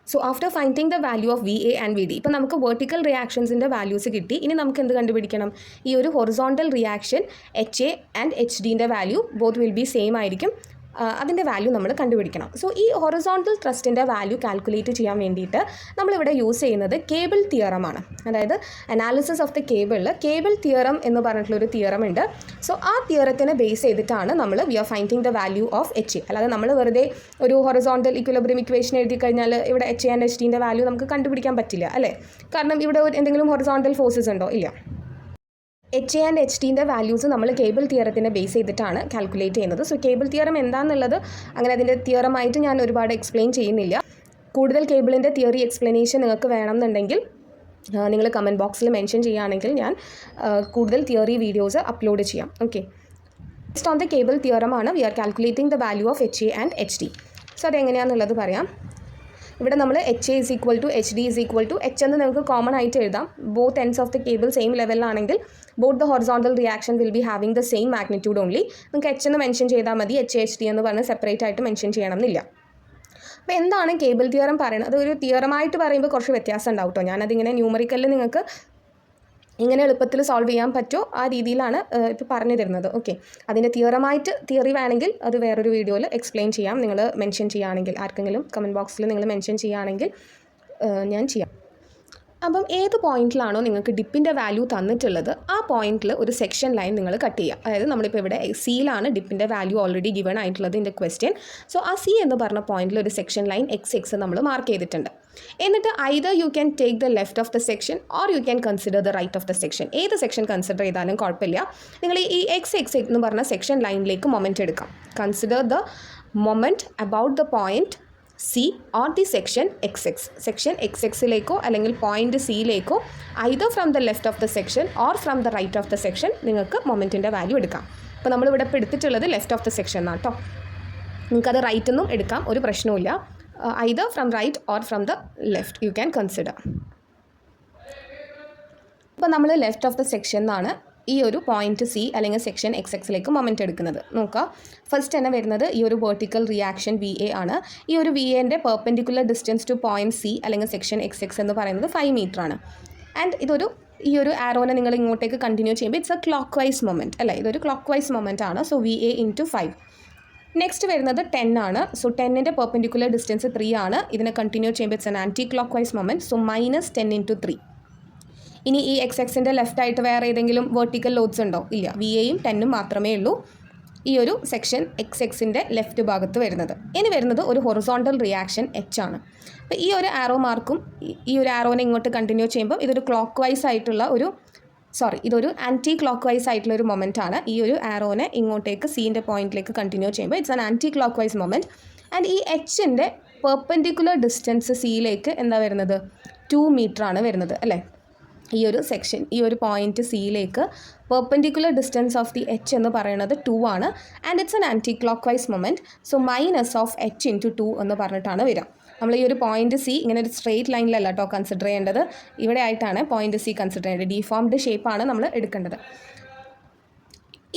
So after finding the value of V A and V D, ഇപ്പോൾ നമുക്ക് വെർട്ടിക്കൽ റിയാക്ഷൻസിൻ്റെ വാല്യൂസ് കിട്ടി. ഇനി നമുക്ക് എന്ത് കണ്ടുപിടിക്കണം? ഈ ഒരു horizontal reaction H A and H ഡിൻ്റെ value both will be same ആയിരിക്കും. അതിൻ്റെ വാല്യൂ നമ്മൾ കണ്ടുപിടിക്കണം. സോ ഈ ഹൊറിസോണ്ടൽ ത്രസ്റ്റിൻ്റെ വാല്യൂ കാൽക്കുലേറ്റ് ചെയ്യാൻ വേണ്ടിയിട്ട് നമ്മളിവിടെ യൂസ് ചെയ്യുന്നത് കേബിൾ തിയറമാണ്. അതായത് analysis of the cable theorem എന്ന് പറഞ്ഞിട്ടുള്ളൊരു തിയറം ഉണ്ട്. സോ ആ തിയറത്തിനെ ബേസ് ചെയ്തിട്ടാണ് നമ്മൾ we are finding the value of H A. അല്ലാതെ നമ്മൾ വെറുതെ ഒരു ഹൊറിസോണ്ടൽ ഇക്വിലിബ്രിയം ഇക്വേഷൻ എഴുതി കഴിഞ്ഞാൽ ഇവിടെ എച്ച് എ ആൻഡ് എച്ച് ഡിൻ്റെ വാല്യൂ നമുക്ക് കണ്ടുപിടിക്കാൻ പറ്റില്ല അല്ലേ. കാരണം ഇവിടെ എന്തെങ്കിലും ഹൊറിസോണ്ടൽ ഫോഴ്സസ് ഉണ്ടോ? ഇല്ല. എച്ച് എ ആൻഡ് എച്ച് ഡിൻ്റെ വാല്യൂസ് നമ്മൾ കേബിൾ തിയറത്തിനെ ബേസ് ചെയ്തിട്ടാണ് കാൽക്കുലേറ്റ് ചെയ്യുന്നത്. സോ കേബിൾ തിയറം എന്താണെന്നുള്ളത് അങ്ങനെ അതിൻ്റെ തിയറമായിട്ട് ഞാൻ ഒരുപാട് എക്സ്പ്ലെയിൻ ചെയ്യുന്നില്ല. കൂടുതൽ കേബിളിൻ്റെ തിയറി എക്സ്പ്ലനേഷൻ നിങ്ങൾക്ക് വേണമെന്നുണ്ടെങ്കിൽ നിങ്ങൾ കമൻറ്റ് ബോക്സിൽ മെൻഷൻ ചെയ്യുകയാണെങ്കിൽ ഞാൻ കൂടുതൽ തിയറി വീഡിയോസ് അപ്ലോഡ് ചെയ്യാം. Okay, next on the cable തിയറമാണ് we are calculating the value of H A and H D. So അതെങ്ങനെയാണെന്നുള്ളത് പറയാം. ഇവിടെ നമ്മൾ H A is equal to H D is equal to H എന്ന് നമുക്ക് കോമൺ ആയിട്ട് എഴുതാം. Both ends of the cable same ലെവലിലാണെങ്കിൽ both the horizontal reaction will be having the same magnitude only. നിങ്ങൾക്ക് എച്ച് എന്ന് മെൻഷൻ ചെയ്താൽ മതി, എച്ച് ഡി എന്ന് പറഞ്ഞ് സെപ്പറേറ്റ് ആയിട്ട് മെൻഷൻ ചെയ്യണമെന്നില്ല. അപ്പോൾ എന്താണ് കേബിൾ തിയറം പറയുന്നത്? ഒരു തിയറമായിട്ട് പറയുമ്പോൾ കുറച്ച് വ്യത്യാസം ഉണ്ടാവും കേട്ടോ. ഞാനതിങ്ങനെ ന്യൂമറിക്കലിൽ നിങ്ങൾക്ക് ഇങ്ങനെ എളുപ്പത്തിൽ സോൾവ് ചെയ്യാൻ പറ്റുമോ ആ രീതിയിലാണ് ഇപ്പോൾ പറഞ്ഞു തരുന്നത്. ഓക്കെ, അതിൻ്റെ തിയറി വേണമെങ്കിൽ അത് വേറൊരു വീഡിയോയിൽ എക്സ്പ്ലെയിൻ ചെയ്യാം. നിങ്ങൾ മെൻഷൻ ചെയ്യുകയാണെങ്കിൽ, ആർക്കെങ്കിലും കമൻറ്റ് ബോക്സിൽ നിങ്ങൾ മെൻഷൻ ചെയ്യുകയാണെങ്കിൽ ഞാൻ ചെയ്യാം. അപ്പം ഏത് പോയിന്റിലാണോ നിങ്ങൾക്ക് ഡിപ്പിൻ്റെ വാല്യൂ തന്നിട്ടുള്ളത് ആ പോയിന്റിൽ ഒരു സെക്ഷൻ ലൈൻ നിങ്ങൾ കട്ട് ചെയ്യുക. അതായത് നമ്മളിപ്പോൾ ഇവിടെ സിയിലാണ് ഡിപ്പിൻ്റെ വാല്യൂ ഓൾറെഡി ഗിവൺ ആയിട്ടുള്ളത് ഇൻ ദ ക്വസ്റ്റ്യൻ. സോ ആ സി എന്ന് പറഞ്ഞ പോയിന്റിൽ ഒരു സെക്ഷൻ ലൈൻ എക്സ് നമ്മൾ മാർക്ക് ചെയ്തിട്ടുണ്ട്. എന്നിട്ട് either you can take the left of the section or you can consider the right of the section. ഏത് സെക്ഷൻ കൺസിഡർ ചെയ്താലും കുഴപ്പമില്ല. നിങ്ങൾ ഈ എക്സ് എന്ന് പറഞ്ഞ സെക്ഷൻ ലൈനിലേക്ക് മൊമെൻറ്റ് എടുക്കാം. Consider the moment about the point C or the section എക്സിലേക്കോ അല്ലെങ്കിൽ പോയിൻറ്റ് സിയിലേക്കോ either from the left of the section or from the right of the section നിങ്ങൾക്ക് മൊമെൻറ്റിൻ്റെ വാല്യൂ എടുക്കാം. അപ്പോൾ നമ്മളിവിടെ ഇപ്പോൾ എടുത്തിട്ടുള്ളത് ലെഫ്റ്റ് ഓഫ് ദ സെക്ഷൻ എന്നാണ് കേട്ടോ. നിങ്ങൾക്കത് റൈറ്റ് എന്നും എടുക്കാം, ഒരു പ്രശ്നവുമില്ല. Either from right or from the left you can consider. അപ്പോൾ നമ്മൾ ലെഫ്റ്റ് ഓഫ് ദ സെക്ഷൻ എന്നാണ് ഈ ഒരു പോയിൻറ്റ് സി അല്ലെങ്കിൽ സെക്ഷൻ എക്സിലേക്ക് മൊമെൻറ്റ് എടുക്കുന്നത്. നോക്കുക, ഫസ്റ്റ് തന്നെ വരുന്നത് ഈ ഒരു വെർട്ടിക്കൽ റിയാക്ഷൻ വി എ ആണ്. ഈ ഒരു വി എൻ്റെ perpendicular distance two point C അല്ലെങ്കിൽ സെക്ഷൻ എക്സ് എന്ന് പറയുന്നത് 5 മീറ്റർ ആണ്. ആൻഡ് ഈ ഒരു ആരോനെ നിങ്ങൾ ഇങ്ങോട്ടേക്ക് കണ്ടിന്യൂ ചെയ്യുമ്പോൾ it's A clock vice moment അല്ലേ, ഇതൊരു ക്ലോക്ക് വൈസ് മൊമെൻറ്റ് ആണ്. So V A into 5. Next വരുന്നത് 10 ആണ്. സോ 10ൻ്റെ പെർപെൻഡിക്കുലർ ഡിസ്റ്റൻസ് 3 ആണ്. ഇതിനെ കണ്ടിന്യൂ ചെയ്യുമ്പോൾ it's an anticlockwise moment. So -10 × 3. ഇനി ഈ എക്സിൻ്റെ ലെഫ്റ്റ് ആയിട്ട് വേറെ ഏതെങ്കിലും വെർട്ടിക്കൽ ലോഡ്സ് ഉണ്ടോ? ഇല്ല. VAയും 10ഉം മാത്രമേ ഉള്ളൂ ഈ ഒരു സെക്ഷൻ എക്സിൻ്റെ ലെഫ്റ്റ് ഭാഗത്ത് വരുന്നത്. ഇനി വരുന്നത് ഒരു ഹൊറിസോണ്ടൽ റിയാക്ഷൻ H ആണ്. അപ്പോൾ ഈ ഒരു ആരോ മാർക്കും ഈ ഒരു ആരോനെ ഇങ്ങോട്ട് കണ്ടിന്യൂ ചെയ്യുമ്പോൾ ഇതൊരു ക്ലോക്ക് വൈസ് ആയിട്ടുള്ള ഇതൊരു ആൻറ്റി ക്ലോക്ക് വൈസ് ആയിട്ടുള്ള ഒരു മൊമെൻ്റ് ആണ്. ഈ ഒരു ആരോനെ ഇങ്ങോട്ടേക്ക് സീൻ്റെ പോയിന്റിലേക്ക് കണ്ടിന്യൂ ചെയ്യുമ്പോൾ it's an anticlockwise moment. And ഈ Hൻ്റെ പെർപെൻഡിക്കുലർ ഡിസ്റ്റൻസ് സിയിലേക്ക് എന്താ വരുന്നത്? 2 മീറ്റർ ആണ് വരുന്നത് അല്ലേ? ഈ ഒരു സെക്ഷൻ, ഈ ഒരു പോയിന്റ് സിയിലേക്ക് perpendicular distance of the H എന്ന് പറയുന്നത് 2 ആണ്. And it's an anticlockwise moment. So -H × 2 എന്ന് പറഞ്ഞിട്ടാണ് വരിക. നമ്മൾ ഈ ഒരു പോയിന്റ് സി ഇങ്ങനെ ഒരു സ്ട്രെയിറ്റ് ലൈനിലല്ല കേട്ടോ കൺസിഡർ ചെയ്യേണ്ടത്. ഇവിടെ ആയിട്ടാണ് പോയിന്റ് സി കൺസിഡർ ചെയ്യേണ്ടത്. ഡിഫോംഡ് ഷേപ്പാണ് നമ്മൾ എടുക്കേണ്ടത്.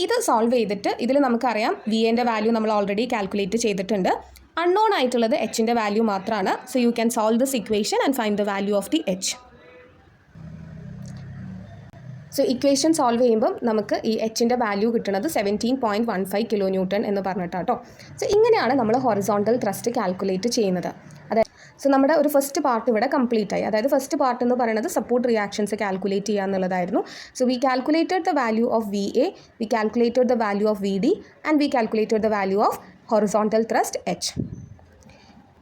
ഇത് സോൾവ് ചെയ്തിട്ട് ഇതിൽ നമുക്കറിയാം VAൻ്റെ വാല്യൂ നമ്മൾ ഓൾറെഡി കാൽക്കുലേറ്റ് ചെയ്തിട്ടുണ്ട്. അൺനോൺ ആയിട്ടുള്ളത് Hൻ്റെ വാല്യൂ മാത്രമാണ്. So you can solve this equation and find the value of the H. So equation solve ചെയ്യുമ്പം നമുക്ക് ഈ Hൻ്റെ വാല്യൂ കിട്ടുന്നത് 17.15 kN എന്ന് പറഞ്ഞിട്ടാട്ടോ. സോ ഇങ്ങനെയാണ് നമ്മൾ ഹൊറിസോണ്ടൽ ത്രസ്റ്റ് കാൽക്കുലേറ്റ് ചെയ്യുന്നത്. അതായത് സോ നമ്മുടെ ഒരു ഫസ്റ്റ് പാർട്ട് ഇവിടെ കംപ്ലീറ്റ് ആയി. അതായത് ഫസ്റ്റ് പാർട്ട് എന്ന് പറയുന്നത് സപ്പോർട്ട് റിയാക്ഷൻസ് കാൽക്കുലേറ്റ് ചെയ്യുക എന്നുള്ളതായിരുന്നു. So we calculated the value of VA, we calculated the value of VD and we calculated the value of horizontal thrust H.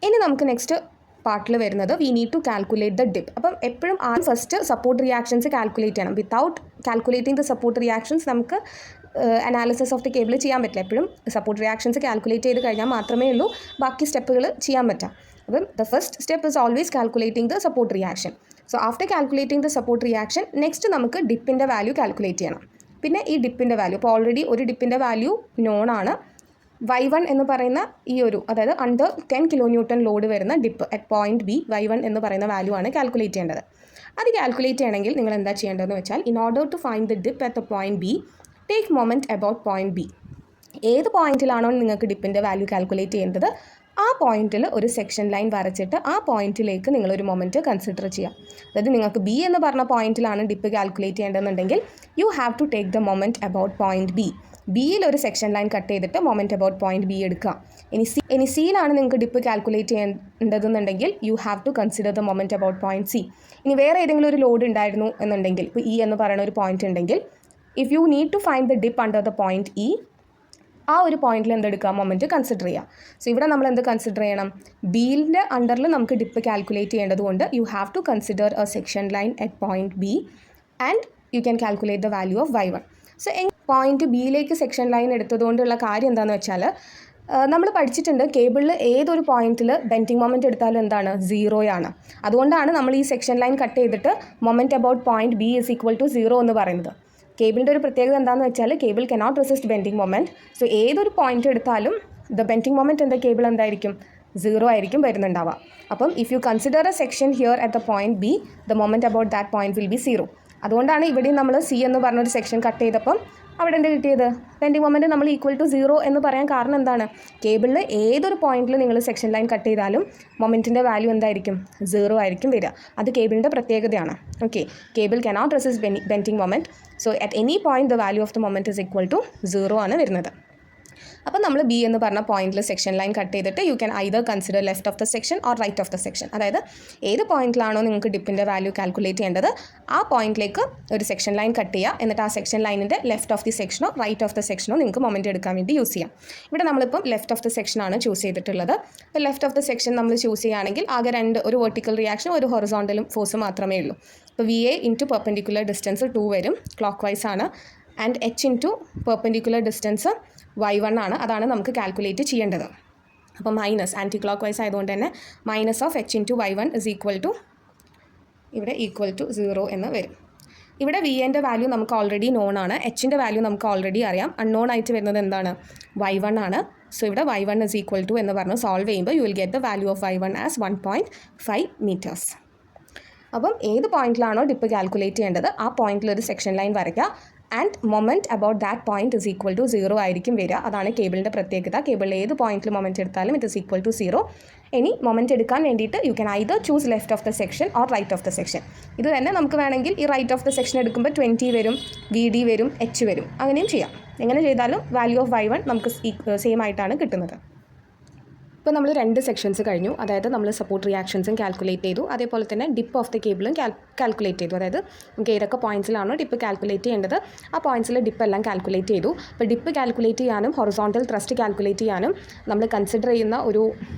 ഇനി നമുക്ക് നെക്സ്റ്റ് പാർട്ടിൽ വരുന്നത് we need to calculate the dip. അപ്പം എപ്പോഴും ഫസ്റ്റ് സപ്പോർട്ട് റിയാക്ഷൻസ് കാൽക്കുലേറ്റ് ചെയ്യണം. Without calculating the support reactions നമുക്ക് അനാലിസിസ് ഓഫ് ദി കേബിൾ ചെയ്യാൻ പറ്റില്ല. എപ്പോഴും സപ്പോർട്ട് റിയാക്ഷൻസ് കാൽക്കുലേറ്റ് ചെയ്ത് കഴിഞ്ഞാൽ മാത്രമേ ഉള്ളൂ ബാക്കി സ്റ്റെപ്പുകൾ ചെയ്യാൻ പറ്റാം. അപ്പം the first step is always calculating the support reaction. So after calculating the support reaction next നമുക്ക് ഡിപ്പിൻ്റെ വാല്യൂ കാൽക്കുലേറ്റ് ചെയ്യണം. പിന്നെ ഈ ഡിപ്പിൻ്റെ വാല്യൂ ഇപ്പോൾ ഓൾറെഡി ഒരു ഡിപ്പിൻ്റെ വാല്യൂ നോൺ ആണ്. Y1 എന്ന് പറയുന്ന ഈ ഒരു അതായത് അണ്ടർ 10 kN ലോഡ് വരുന്ന dip at point B Y1 എന്ന് പറയുന്ന വാല്യൂ ആണ് കാൽക്കുലേറ്റ് ചെയ്യേണ്ടത്. അത് കാൽക്കുലേറ്റ് ചെയ്യണമെങ്കിൽ നിങ്ങൾ എന്താ ചെയ്യേണ്ടതെന്ന് വെച്ചാൽ in order to find the dip at the point B take moment about point B. ഏത് പോയിന്റിലാണോ നിങ്ങൾക്ക് ഡിപ്പിൻ്റെ വാല്യൂ കാൽക്കുലേറ്റ് ചെയ്യേണ്ടത് ആ പോയിന്റിൽ ഒരു സെക്ഷൻ ലൈൻ വരച്ചിട്ട് ആ പോയിന്റിലേക്ക് നിങ്ങളൊരു മൊമെൻറ്റ് കൺസിഡർ ചെയ്യുക. അതായത് നിങ്ങൾക്ക് B എന്ന് പറഞ്ഞ പോയിന്റിലാണ് ഡിപ്പ് കാൽക്കുലേറ്റ് ചെയ്യേണ്ടതെന്നുണ്ടെങ്കിൽ you have to take the moment about point B. ബിയിൽ ഒരു സെക്ഷൻ ലൈൻ കട്ട് ചെയ്തിട്ട് മൊമെൻറ്റ് അബൌട്ട് പോയിന്റ് B എടുക്കുക. ഇനി സിയിലാണ് നിങ്ങൾക്ക് ഡിപ്പ് കാൽക്കുലേറ്റ് ചെയ്യേണ്ടതെന്നുണ്ടെങ്കിൽ you have to consider the moment about point C. ഇനി വേറെ ഏതെങ്കിലും ഒരു ലോഡ് ഉണ്ടായിരുന്നു എന്നുണ്ടെങ്കിൽ ഇപ്പോൾ E എന്ന് പറയുന്ന ഒരു പോയിന്റ് ഉണ്ടെങ്കിൽ if you need to find the dip under the point E ആ ഒരു പോയിന്റിൽ എന്തെടുക്കുക മൊമെൻറ്റ് കൺസിഡർ ചെയ്യുക. സോ ഇവിടെ നമ്മൾ എന്ത് കൺസിഡർ ചെയ്യണം? ബിയിൻ്റെ അണ്ടറിൽ നമുക്ക് ഡിപ്പ് കാൽക്കുലേറ്റ് ചെയ്യേണ്ടതുകൊണ്ട് you have to consider a section line at point B and you can calculate the value of Y1. So point ബിയിലേക്ക് സെക്ഷൻ ലൈൻ എടുത്തതുകൊണ്ടുള്ള കാര്യം എന്താണെന്ന് വെച്ചാൽ നമ്മൾ പഠിച്ചിട്ടുണ്ട് കേബിളിൽ ഏതൊരു പോയിന്റിൽ ബെൻഡിങ് മൊമെൻറ്റ് എടുത്താലും എന്താണ് 0 ആണ്. അതുകൊണ്ടാണ് നമ്മൾ ഈ സെക്ഷൻ ലൈൻ കട്ട് ചെയ്തിട്ട് മൊമെൻറ്റ് അബൌട്ട് പോയിന്റ് B = 0 എന്ന് പറയുന്നത്. കേബിളിൻ്റെ ഒരു പ്രത്യേകത എന്താണെന്ന് വെച്ചാൽ cable cannot resist bending moment. So ഏതൊരു പോയിന്റ് എടുത്താലും ദ ബെൻഡിങ് മൊമെൻറ്റ് എന്താ കേബിൾ എന്തായിരിക്കും 0 ആയിരിക്കും വരുന്നുണ്ടാവുക. അപ്പം if you consider a section here at the point B the moment about that point will be 0. അതുകൊണ്ടാണ് ഇവിടെയും നമ്മൾ C എന്ന് പറഞ്ഞൊരു സെക്ഷൻ കട്ട് ചെയ്തപ്പം അവിടെ എന്താ കിട്ടിയത്? ബെൻഡിങ് മൊമെൻറ്റ് നമ്മൾ =0 എന്ന് പറയാൻ കാരണം എന്താണ്? കേബിളിൽ ഏതൊരു പോയിന്റിൽ നിങ്ങൾ സെക്ഷൻ ലൈൻ കട്ട് ചെയ്താലും മൊമെൻറ്റിൻ്റെ വാല്യൂ എന്തായിരിക്കും 0 ആയിരിക്കും വരിക. അത് കേബിളിൻ്റെ പ്രത്യേകതയാണ്. Okay, cable cannot resist bending moment. So at any point the value of the moment =0 ആണ് വരുന്നത്. അപ്പോൾ നമ്മൾ B എന്ന് പറഞ്ഞ പോയിന്റിൽ സെക്ഷൻ ലൈൻ കട്ട് ചെയ്തിട്ട് you can either consider left of the section or right of the section. അതായത് ഏത് പോയിന്റിലാണോ നിങ്ങൾക്ക് ഡിപ്പിൻ്റെ വാല്യൂ കാൽക്കുലേറ്റ് ചെയ്യേണ്ടത് ആ പോയിന്റിലേക്ക് ഒരു സെക്ഷൻ ലൈൻ കട്ട് ചെയ്യുക. എന്നിട്ട് ആ സെക്ഷൻ ലൈനിൻ്റെ ലെഫ്റ്റ് ഓഫ് ദി സെക്ഷനോ റൈറ്റ് ഓഫ് ദ സെക്ഷനോ നിങ്ങൾക്ക് മൊമെൻറ്റ് എടുക്കാൻ വേണ്ടി യൂസ് ചെയ്യാം. ഇവിടെ നമ്മളിപ്പം ലെഫ്റ്റ് ഓഫ് ദ സെക്ഷനാണ് ചൂസ് ചെയ്തിട്ടുള്ളത്. അപ്പോൾ ലെഫ്റ്റ് ഓഫ് ദ സെക്ഷൻ നമ്മൾ ചൂസ് ചെയ്യുകയാണെങ്കിൽ ആകെ ഒരു വെർട്ടിക്കൽ റിയാക്ഷൻ ഒരു ഹൊറിസോണ്ടലും ഫോഴ്സ് മാത്രമേ ഉള്ളൂ. അപ്പോൾ VA × പെർപെൻഡിക്കുലർ ഡിസ്റ്റൻസ് 2 വരും, ക്ലോക്ക് വൈസ് ആണ്. And H × perpendicular distance Y1 ആണ്. അതാണ് നമുക്ക് കാൽക്കുലേറ്റ് ചെയ്യേണ്ടത്. അപ്പോൾ മൈനസ് ആൻറ്റി ക്ലോക്ക് വൈസ് ആയതുകൊണ്ട് തന്നെ -H × Y1 = ഇവിടെ =0 എന്ന് വരും. ഇവിടെ VAൻ്റെ വാല്യൂ നമുക്ക് ഓൾറെഡി നോൺ ആണ്. Hൻ്റെ വാല്യൂ നമുക്ക് ഓൾറെഡി അറിയാം. അൺനോൺ ആയിട്ട് വരുന്നത് എന്താണ്? Y1 ആണ്. സോ ഇവിടെ Y1 = എന്ന് പറഞ്ഞ് സോൾവ് ചെയ്യുമ്പോൾ you will get the value of Y1 as 1.5 metres. അപ്പം ഏത് പോയിന്റിലാണോ ഡിപ്പ് കാൽക്കുലേറ്റ് ചെയ്യേണ്ടത് ആ പോയിന്റിൽ ഒരു സെക്ഷൻ ലൈൻ വരയ്ക്കുക. And moment about that point is equal to 0 ആയിരിക്കും വരിക. അതാണ് കേബിളിൻ്റെ പ്രത്യേകത. കേബിളിൽ ഏത് പോയിന്റിൽ മൊമെൻറ്റ് എടുത്താലും ഇറ്റ് ഇസ് ഈക്വൽ ടു 0. ഇനി മൊമെൻറ്റ് എടുക്കാൻ വേണ്ടിയിട്ട് you can either choose left of the section or right of the section. ഇത് തന്നെ നമുക്ക് വേണമെങ്കിൽ ഈ റൈറ്റ് ഓഫ് ദ സെക്ഷൻ എടുക്കുമ്പോൾ 20 വരും, VD വരും, H വരും, അങ്ങനെയും ചെയ്യാം. എങ്ങനെ ചെയ്താലും വാല്യൂ ഓഫ് Y1 നമുക്ക് സെയിം ആയിട്ടാണ് കിട്ടുന്നത്. ഇപ്പോൾ നമ്മൾ 2 സെക്ഷൻസ് കഴിഞ്ഞു. അതായത് നമ്മൾ സപ്പോർട്ട് റിയാക്ഷൻസും കാൽക്കുലേറ്റ് ചെയ്തു, അതേപോലെ തന്നെ ഡിപ്പ് ഓഫ് ദ കേബിളും കാൽക്കുലേറ്റ് ചെയ്തു. അതായത് നമുക്ക് ഏതൊക്കെ പോയിൻറ്റ്സിലാണോ ഡിപ്പ് കാൽക്കുലേറ്റ് ചെയ്യേണ്ടത് ആ പോയിൻറ്റ്സിൽ ഡിപ്പ് എല്ലാം കാൽക്കുലേറ്റ് ചെയ്തു. അപ്പോൾ ഡിപ്പ് കാൽക്കുലേറ്റ് ചെയ്യാനും ഹൊറിസോണ്ടൽ ത്രസ്റ്റ് കാൽക്കുലേറ്റ് ചെയ്യാനും നമ്മൾ കൺസിഡർ ചെയ്യുന്ന ഒരു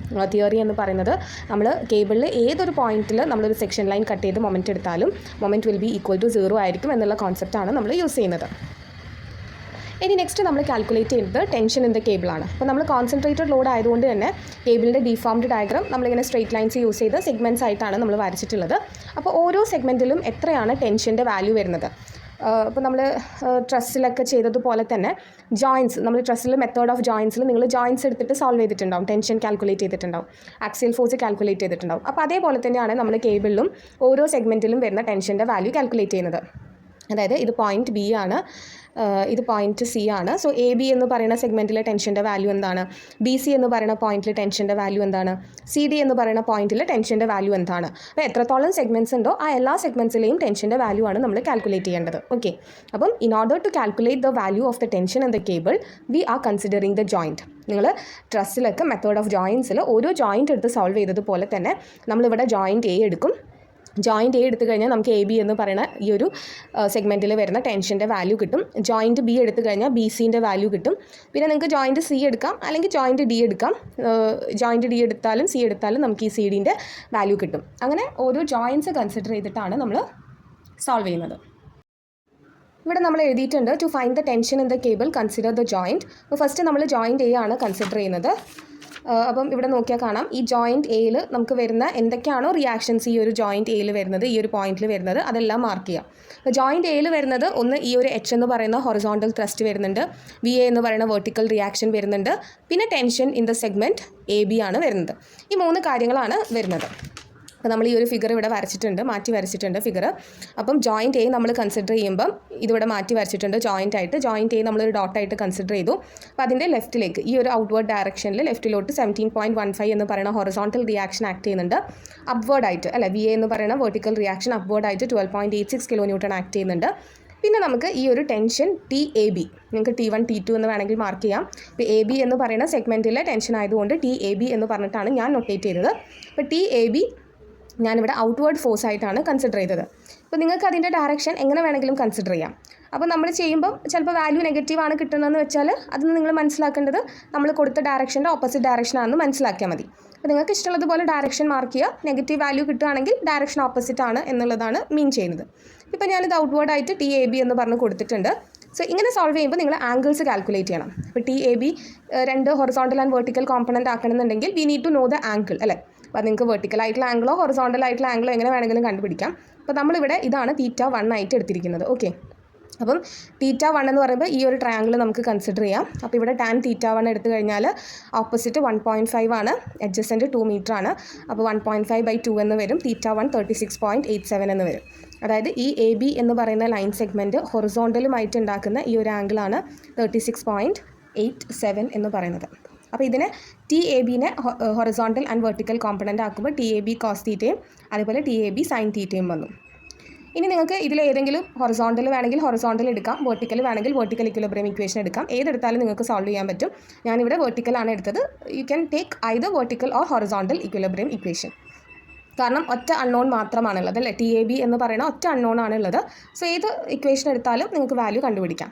തിയറി എന്ന് പറയുന്നത്, നമ്മൾ കേബിളിൽ ഏതൊരു പോയിന്റിൽ നമ്മളൊരു സെക്ഷൻ ലൈൻ കട്ട് ചെയ്ത് മൊമെൻറ്റ് എടുത്താലും moment will be equal to 0 ആയിരിക്കും എന്നുള്ള കോൺസെപ്റ്റാണ് നമ്മൾ യൂസ് ചെയ്യുന്നത്. ഇനി നെക്സ്റ്റ് നമ്മൾ കാൽക്കുലേറ്റ് ചെയ്യുന്നത് ടെൻഷൻ ഇൻ ദ കേബിളാണ്. അപ്പോൾ നമ്മൾ കോൺസെൻട്രേറ്റഡ് ലോഡ് ആയതുകൊണ്ട് തന്നെ കേബിളിൻ്റെ ഡിഫോംഡ് ഡയഗ്രാം നമ്മളിങ്ങനെ സ്ട്രെയിറ്റ് ലൈൻസ് യൂസ് ചെയ്ത് സെഗ്മെൻറ്റ്സ് ആയിട്ടാണ് നമ്മൾ വരച്ചിട്ടുള്ളത്. അപ്പോൾ ഓരോ സെഗ്മെൻറ്റിലും എത്രയാണ് ടെൻഷൻ്റെ വാല്യൂ വരുന്നത്. ഇപ്പോൾ നമ്മൾ ട്രസ്സിലൊക്കെ ചെയ്തതുപോലെ തന്നെ ജോയിൻസ്, നമ്മൾ ട്രസ്സിൽ മെത്തേഡ് ഓഫ് ജോയിൻസിൽ നിങ്ങൾ ജോയിൻസ് എടുത്തിട്ട് സോൾവ് ചെയ്തിട്ടുണ്ടാവും, ടെൻഷൻ കാൽക്കുലേറ്റ് ചെയ്തിട്ടുണ്ടാവും, ആക്സിയൽ ഫോഴ്സ് കാൽക്കുലേറ്റ് ചെയ്തിട്ടുണ്ടാവും. അപ്പോൾ അതേപോലെ തന്നെയാണ് നമ്മൾ കേബിളിലും ഓരോ സെഗ്മെൻറ്റിലും വരുന്ന ടെൻഷൻ്റെ വാല്യൂ കാൽക്കുലേറ്റ് ചെയ്യുന്നത്. അതായത് ഇത് പോയിൻറ്റ് ബി ആണ്, ഇത് പോയിൻറ്റ് സി ആണ്. സോ AB എന്ന് പറയുന്ന സെഗ്മെൻറ്റിലെ ടെൻഷൻ്റെ വാല്യൂ എന്താണ്, BC എന്ന് പറയുന്ന പോയിൻറ്റിൽ ടെൻഷൻ്റെ വാല്യൂ എന്താണ്, CD എന്ന് പറയുന്ന പോയിൻറ്റിൽ ടെൻഷൻ്റെ വാല്യൂ എന്താണ്. അപ്പോൾ എത്രത്തോളം സെഗ്മെൻറ്റ്സ് ഉണ്ടോ ആ എല്ലാ സെഗ്മെൻറ്റ്സിലെയും ടെൻഷൻ്റെ വാല്യൂ ആണ് നമ്മൾ കാൽക്കുലേറ്റ് ചെയ്യേണ്ടത്. ഓക്കെ, അപ്പം in order to calculate the value of the tension in the cable we are considering the joint. നിങ്ങൾ ട്രസ്സിലൊക്കെ മെത്തേഡ് ഓഫ് ജോയിൻസിൽ ഓരോ ജോയിൻറ്റ് എടുത്ത് സോൾവ് ചെയ്തതുപോലെ തന്നെ നമ്മളിവിടെ ജോയിൻറ്റ് A എടുക്കും. ജോയിൻറ്റ് A എടുത്തു കഴിഞ്ഞാൽ നമുക്ക് AB എന്ന് പറയുന്ന ഈ ഒരു സെഗ്മെൻറ്റിൽ വരുന്ന ടെൻഷൻ്റെ വാല്യൂ കിട്ടും. ജോയിൻറ്റ് B എടുത്തു കഴിഞ്ഞാൽ BCൻ്റെ വാല്യൂ കിട്ടും. പിന്നെ നിങ്ങൾക്ക് ജോയിൻറ്റ് C എടുക്കാം, അല്ലെങ്കിൽ ജോയിൻറ്റ് D എടുക്കാം. ജോയിൻറ്റ് D എടുത്താലും C എടുത്താലും നമുക്ക് ഈ CDൻ്റെ വാല്യൂ കിട്ടും. അങ്ങനെ ഓരോ ജോയിൻറ്റ്സ് കൺസിഡർ ചെയ്തിട്ടാണ് നമ്മൾ സോൾവ് ചെയ്യുന്നത്. ഇവിടെ നമ്മൾ എഴുതിയിട്ടുണ്ട് to find the tension in the cable consider the joint. അപ്പോൾ ഫസ്റ്റ് നമ്മൾ ജോയിൻറ്റ് A ആണ് കൺസിഡർ ചെയ്യുന്നത്. അപ്പം ഇവിടെ നോക്കിയാൽ കാണാം ഈ ജോയിൻറ്റ് എയിൽ നമുക്ക് വരുന്ന എന്തൊക്കെയാണോ റിയാക്ഷൻസ് ഈ ഒരു ജോയിൻറ്റ് എയിൽ വരുന്നത്, ഈ ഒരു പോയിന്റിൽ വരുന്നത്, അതെല്ലാം മാർക്ക് ചെയ്യാം. അപ്പോൾ ജോയിൻറ്റ് എയിൽ വരുന്നത് ഒന്ന് ഈ ഒരു H എന്ന് പറയുന്ന ഹൊറിസോണ്ടൽ ത്രസ്റ്റ് വരുന്നുണ്ട്, VA എന്ന് പറയുന്ന വെർട്ടിക്കൽ റിയാക്ഷൻ വരുന്നുണ്ട്, പിന്നെ tension in the segment AB ആണ് വരുന്നത്. ഈ 3 കാര്യങ്ങളാണ് വരുന്നത്. അപ്പോൾ നമ്മൾ ഈ ഒരു ഫിഗർ ഇവിടെ വരച്ചിട്ടുണ്ട്, മാറ്റി വരച്ചിട്ടുണ്ട് ഫിഗർ. അപ്പം ജോയിൻറ്റ് A നമ്മൾ കൺസിഡർ ചെയ്യുമ്പം ഇതിവിടെ മാറ്റി വരച്ചിട്ടുണ്ട് ജോയിൻ്റ് ആയിട്ട്. ജോയിൻറ്റ് A നമ്മളൊരു ഡോട്ടായിട്ട് കൺസിഡർ ചെയ്തു. അപ്പോൾ അതിൻ്റെ ലെഫ്റ്റിലേക്ക് ഈ ഒരു ഔട്ട്വേർഡ് ഡയറക്ഷനിൽ ലെഫ്റ്റിലോട്ട് 17.15 എന്ന് പറയുന്ന ഹൊറിസോണ്ടൽ റിയാക്ഷൻ ആക്ട് ചെയ്യുന്നുണ്ട്. അപ്വേർഡായിട്ട് അല്ല, VA എന്ന് പറയുന്ന വെർട്ടിക്കൽ റിയാക്ഷൻ അപ്വേർഡായിട്ട് 12.86 kN ആക്ട് ചെയ്യുന്നുണ്ട്. പിന്നെ നമുക്ക് ഈ ഒരു ടെൻഷൻ TAB, നിങ്ങൾക്ക് T1 T2 എന്ന് വേണമെങ്കിൽ മാർക്ക് ചെയ്യാം. ഇപ്പോൾ AB എന്ന് പറയുന്ന സെഗ്മെൻറ്റിലെ ടെൻഷൻ ആയതുകൊണ്ട് TAB എന്ന് പറഞ്ഞിട്ടാണ് ഞാൻ നൊട്ടേറ്റ് ചെയ്തത്. അപ്പോൾ TAB ഞാനിവിടെ ഔട്ട്വേർഡ് ഫോഴ്സ് ആയിട്ടാണ് കൺസിഡർ ചെയ്തത്. അപ്പോൾ നിങ്ങൾക്ക് അതിൻ്റെ ഡയറക്ഷൻ എങ്ങനെ വേണമെങ്കിലും കൺസിഡർ ചെയ്യാം. അപ്പോൾ നമ്മൾ ചെയ്യുമ്പം ചിലപ്പോൾ വാല്യൂ നെഗറ്റീവ് ആണ് കിട്ടുന്നതെന്ന് വെച്ചാൽ അതിന് നിങ്ങൾ മനസ്സിലാക്കേണ്ടത് നമ്മൾ കൊടുത്ത ഡയറക്ഷൻ്റെ ഓപ്പോസിറ്റ് ഡയറക്ഷനാണെന്ന് മനസ്സിലാക്കിയാൽ മതി. അപ്പോൾ നിങ്ങൾക്ക് ഇഷ്ടമുള്ളതുപോലെ ഡയറക്ഷൻ മാർക്ക് ചെയ്യുക. നെഗറ്റീവ് വാല്യൂ കിട്ടുകയാണെങ്കിൽ ഡയറക്ഷൻ ഓപ്പോസിറ്റ് ആണ് എന്നുള്ളതാണ് മീൻ ചെയ്യുന്നത്. ഇപ്പോൾ ഞാനിത് ഔട്ട്വേർഡായിട്ട് TAB എന്ന് പറഞ്ഞ് കൊടുത്തിട്ടുണ്ട്. സോ ഇങ്ങനെ സോൾവ് ചെയ്യുമ്പോൾ നിങ്ങൾ ആംഗിൾസ് കാൽക്കുലേറ്റ് ചെയ്യണം. ഇപ്പോൾ TAB 2 horizontal and vertical component ആക്കണമെന്നുണ്ടെങ്കിൽ we need to know the angle അല്ലേ. അപ്പോൾ നിങ്ങൾക്ക് വെർട്ടിക്കൽ ആയിട്ടുള്ള ആംഗിളോ ഹൊറിസോണ്ടൽ ആയിട്ടുള്ള ആംഗിളോ എങ്ങനെ വേണമെങ്കിലും കണ്ടുപിടിക്കാം. അപ്പോൾ നമ്മളിവിടെ ഇതാണ് θ1 ആയിട്ട് എടുത്തിരിക്കുന്നത്. ഓക്കെ, അപ്പം θ1 എന്ന് പറയുമ്പോൾ ഈ ഒരു ട്രയാങ്കിൾ നമുക്ക് കൺസിഡർ ചെയ്യാം. അപ്പോൾ ഇവിടെ tan θ1 എടുത്തു കഴിഞ്ഞാൽ ഓപ്പോസിറ്റ് 1.5 ആണ്, അഡ്ജസൻറ്റ് 2 മീറ്റർ ആണ്. അപ്പോൾ 1.5/2 എന്ന് വരും. θ1 36.87 എന്ന് വരും. അതായത് ഈ AB എന്ന് പറയുന്ന ലൈൻ സെഗ്മെൻറ്റ് ഹൊറിസോണ്ടലുമായിട്ട് ഉണ്ടാക്കുന്ന ഈ ഒരു ആംഗിളാണ് 36.87 എന്ന് പറയുന്നത്. അപ്പോൾ ഇതിനെ TABനെ ഹൊറിസോണ്ടൽ ആൻഡ് വെർട്ടിക്കൽ കോമ്പണൻ്റ് ആക്കുമ്പോൾ TAB കോസ് തീറ്റയും അതേപോലെ TAB സൈൻ തീറ്റയും വന്നു. ഇനി നിങ്ങൾക്ക് ഇതിലേതെങ്കിലും ഹൊറിസോണ്ടൽ വേണമെങ്കിൽ ഹൊറിസോണ്ടൽ എടുക്കാം, വെർട്ടിക്കൽ വേണമെങ്കിൽ വെർട്ടിക്കൽ ഇക്വിലിബ്രിയം ഇക്വേഷൻ എടുക്കാം. ഏതെടുത്താലും നിങ്ങൾക്ക് സോൾവ് ചെയ്യാൻ പറ്റും. ഞാനിവിടെ വെർട്ടിക്കലാണ് എടുത്തത്. U can take either vertical or horizontal equilibrium equation. കാരണം ഒറ്റ അൺനോൺ മാത്രമാണുള്ളത് അല്ലേ, TAB എന്ന് പറയുന്ന ഒറ്റ അൺനോൺ ആണുള്ളത്. സോ ഏത് ഇക്വേഷൻ എടുത്താലും നിങ്ങൾക്ക് വാല്യൂ കണ്ടുപിടിക്കാം.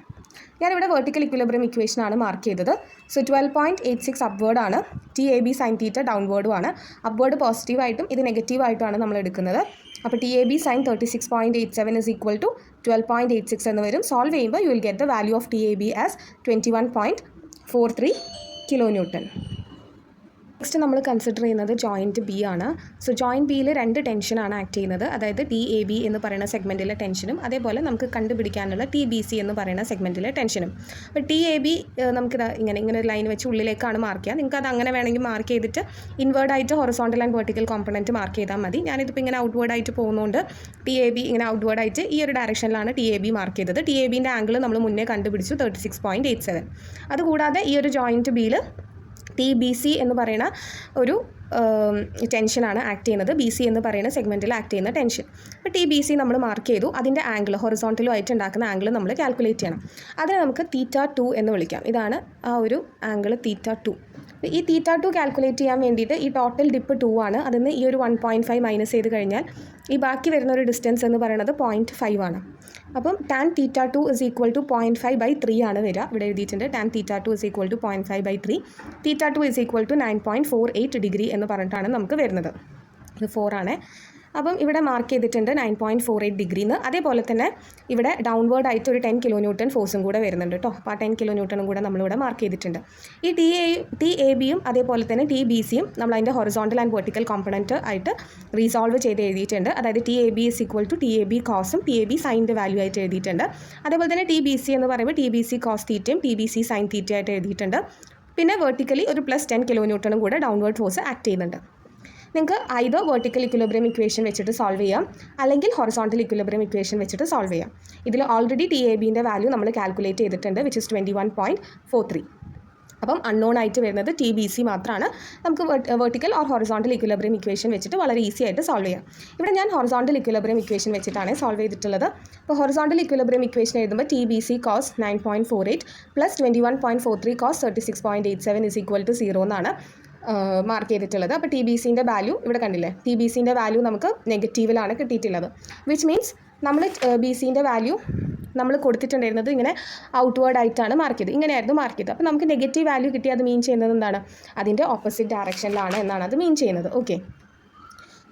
ഞാനിവിടെ വെർട്ടിക്കൽ ഇക്വിലിബ്രിയം ഇക്വേഷനാണ് മാർക്ക് ചെയ്തത്. സോ 12.86 അപ്വേർഡാണ്, TAB സൈൻ തീറ്റ ഡൗൺവേർഡും ആണ്. അപ്വേർഡ് പോസിറ്റീവായിട്ടും ഇത് നെഗറ്റീവായിട്ടുമാണ് നമ്മൾ എടുക്കുന്നത്. അപ്പോൾ TAB sine 36.87 is equal to 12.86 എന്ന് വരും. സോൾവ് ചെയ്യുമ്പോൾ you will get the value of TAB as 21.43 kN. Next നമ്മൾ കൺസിഡർ ചെയ്യുന്നത് ജോയിൻറ്റ് ബി ആണ്. സോ ജോയിൻറ്റ് ബിയിൽ 2 ടെൻഷനാണ് ആക്ട് ചെയ്യുന്നത്. അതായത് TAB എന്ന് പറയുന്ന സെഗ്മെൻറ്റിലെ ടെൻഷനും അതേപോലെ നമുക്ക് കണ്ടുപിടിക്കാനുള്ള TBC എന്ന് പറയുന്ന സെഗ്മെൻറ്റിലെ ടെൻഷനും. അപ്പോൾ TAB നമുക്കിത് ഇങ്ങനെ ഒരു ലൈൻ വെച്ച് ഉള്ളിലേക്കാണ് മാർക്ക് ചെയ്യുക. നിങ്ങൾക്ക് അത് അങ്ങനെ വേണമെങ്കിൽ മാർക്ക് ചെയ്തിട്ട് ഇൻവേർഡായിട്ട് horizontal and vertical component mark ചെയ്താൽ മതി. ഞാനിതിപ്പോൾ ഇങ്ങനെ ഔട്ട്വേർഡായിട്ട് പോകുന്നതുകൊണ്ട് TAB ഇങ്ങനെ ഔട്ട്വേർഡായിട്ട് ഈ ഒരു ഡയറക്ഷനിലാണ് TAB മാർക്ക് ചെയ്തത്. TABൻ്റെ ആംഗിൾ നമ്മൾ മുന്നേ കണ്ടുപിടിച്ചു 36.87. അതുകൂടാതെ ഈ ഒരു ജോയിൻറ്റ് ബിയിൽ TBC എന്ന് പറയുന്ന ഒരു ടെൻഷനാണ് ആക്ട് ചെയ്യുന്നത്. BC എന്ന് പറയുന്ന സെഗ്മെൻറ്റിൽ ആക്ട് ചെയ്യുന്ന ടെൻഷൻ. അപ്പോൾ TBC നമ്മൾ മാർക്ക് ചെയ്തു. അതിൻ്റെ ആംഗിൾ ഹൊറിസോണ്ടലുമായിട്ട് ഉണ്ടാക്കുന്ന ആംഗിൾ നമ്മൾ കാൽക്കുലേറ്റ് ചെയ്യണം. അതിനെ നമുക്ക് θ2 എന്ന് വിളിക്കാം. ഇതാണ് ആ ഒരു ആംഗിൾ θ2. ഈ θ2 കാൽക്കുലേറ്റ് ചെയ്യാൻ വേണ്ടിയിട്ട് ഈ ടോട്ടൽ ഡിപ്പ് 2 ആണ്. അതിൽ നിന്ന് ഈ ഒരു 1.5 മൈനസ് ചെയ്ത് കഴിഞ്ഞാൽ ഈ ബാക്കി വരുന്ന ഒരു ഡിസ്റ്റൻസ് എന്ന് പറയുന്നത് 0.5 ആണ്. അപ്പം tan θ2 is equal to 0.5/3 ആണ് വരിക. ഇവിടെ എഴുതിയിട്ടുണ്ട് tan θ2 is equal to 0.5/3. θ2 is equal to 9.48 degree എന്ന് പറഞ്ഞിട്ടാണ് നമുക്ക് വരുന്നത്. ഇത് 4 ആണ്. അപ്പം ഇവിടെ മാർക്ക് ചെയ്തിട്ടുണ്ട് 9.48 ഡിഗ്രിന്ന്. അതേപോലെ തന്നെ ഇവിടെ ഡൗൺവേർഡ് ആയിട്ട് ഒരു 10 kN ഫോഴ്സും കൂടെ വരുന്നുണ്ട് കേട്ടോ. അപ്പോൾ ആ 10 kN കൂടെ നമ്മളിവിടെ മാർക്ക് ചെയ്തിട്ടുണ്ട്. ഈ TABയും അതേപോലെ തന്നെ TBCയും നമ്മൾ അതിൻ്റെ ഹൊറിസോണ്ടൽ ആൻഡ് വെർട്ടിക്കൽ കോമ്പണൻറ്റ് ആയിട്ട് റീസോൾവ് ചെയ്ത് എഴുതിയിട്ടുണ്ട്. അതായത് TAB is equal to TAB കോസും TAB സൈൻ്റെ വാല്യൂ ആയിട്ട് എഴുതിയിട്ടുണ്ട്. അതേപോലെ തന്നെ TBC എന്ന് പറയുമ്പോൾ TBC കോസ് തീറ്റയും TBC സൈൻ തീറ്റ ആയിട്ട് എഴുതിയിട്ടുണ്ട്. പിന്നെ വെർട്ടിക്കലി ഒരു +10 kN കൂടെ ഡൗൺവേർഡ് ഫോഴ്സ് ആക്ട് ചെയ്യുന്നുണ്ട്. നിങ്ങൾക്ക് ഐദർ വെർട്ടിക്കൽ ഇക്വിലിബ്രിയം ഇക്വേഷൻ വെച്ചിട്ട് സോൾവ് ചെയ്യാം, അല്ലെങ്കിൽ ഹൊറിസോണ്ടൽ ഇക്വിലിബ്രിയം ഇക്വേഷൻ വെച്ചിട്ട് സോൾവ് ചെയ്യാം. ഇതിൽ ഓൾറെഡി TABൻ്റെ വാല്യൂ നമ്മൾ കാൽക്കുലേറ്റ് ചെയ്തിട്ടുണ്ട്, വിച്ച് ഇസ് 21.43. അപ്പം അൺനോൺ ആയിട്ട് വരുന്നത് TBC മാത്രമാണ്. നമുക്ക് vertical or horizontal equilibrium equation വെച്ചിട്ട് വളരെ ഈസി ആയിട്ട് സോൾവ് ചെയ്യാം. ഇവിടെ ഞാൻ ഹൊറിസോണ്ടൽ ഇക്വിലിബ്രിയം ഇക്വേഷൻ വെച്ചിട്ടാണ് സോൾവ് ചെയ്തിട്ടുള്ളത്. അപ്പോൾ ഹൊറിസോണ്ടൽ ഇക്വിലിബ്രിയം ഇക്വേഷൻ എഴുതുമ്പോൾ TBC cos 9.48 + 21.43 cos 36.87 is equal to 0 എന്നാണ് മാർക്ക് ചെയ്തിട്ടുള്ളത്. അപ്പോൾ TBCൻ്റെ വാല്യൂ ഇവിടെ കണ്ടില്ലേ, TBCൻ്റെ വാല്യൂ നമുക്ക് നെഗറ്റീവിലാണ് കിട്ടിയിട്ടുള്ളത്. വിച്ച് മീൻസ് നമ്മൾ BCൻ്റെ വാല്യൂ നമ്മൾ കൊടുത്തിട്ടുണ്ടായിരുന്നത് ഇങ്ങനെ ഔട്ട്വേർഡ് ആയിട്ടാണ് മാർക്ക് ചെയ്തത്, ഇങ്ങനെയായിരുന്നു മാർക്ക് ചെയ്തത്. അപ്പോൾ നമുക്ക് നെഗറ്റീവ് വാല്യൂ കിട്ടി. അത് മീൻ ചെയ്യുന്നത് എന്താണ്? അതിൻ്റെ ഓപ്പോസിറ്റ് ഡയറക്ഷനിലാണ് എന്നാണ് അത് മീൻ ചെയ്യുന്നത്. ഓക്കെ,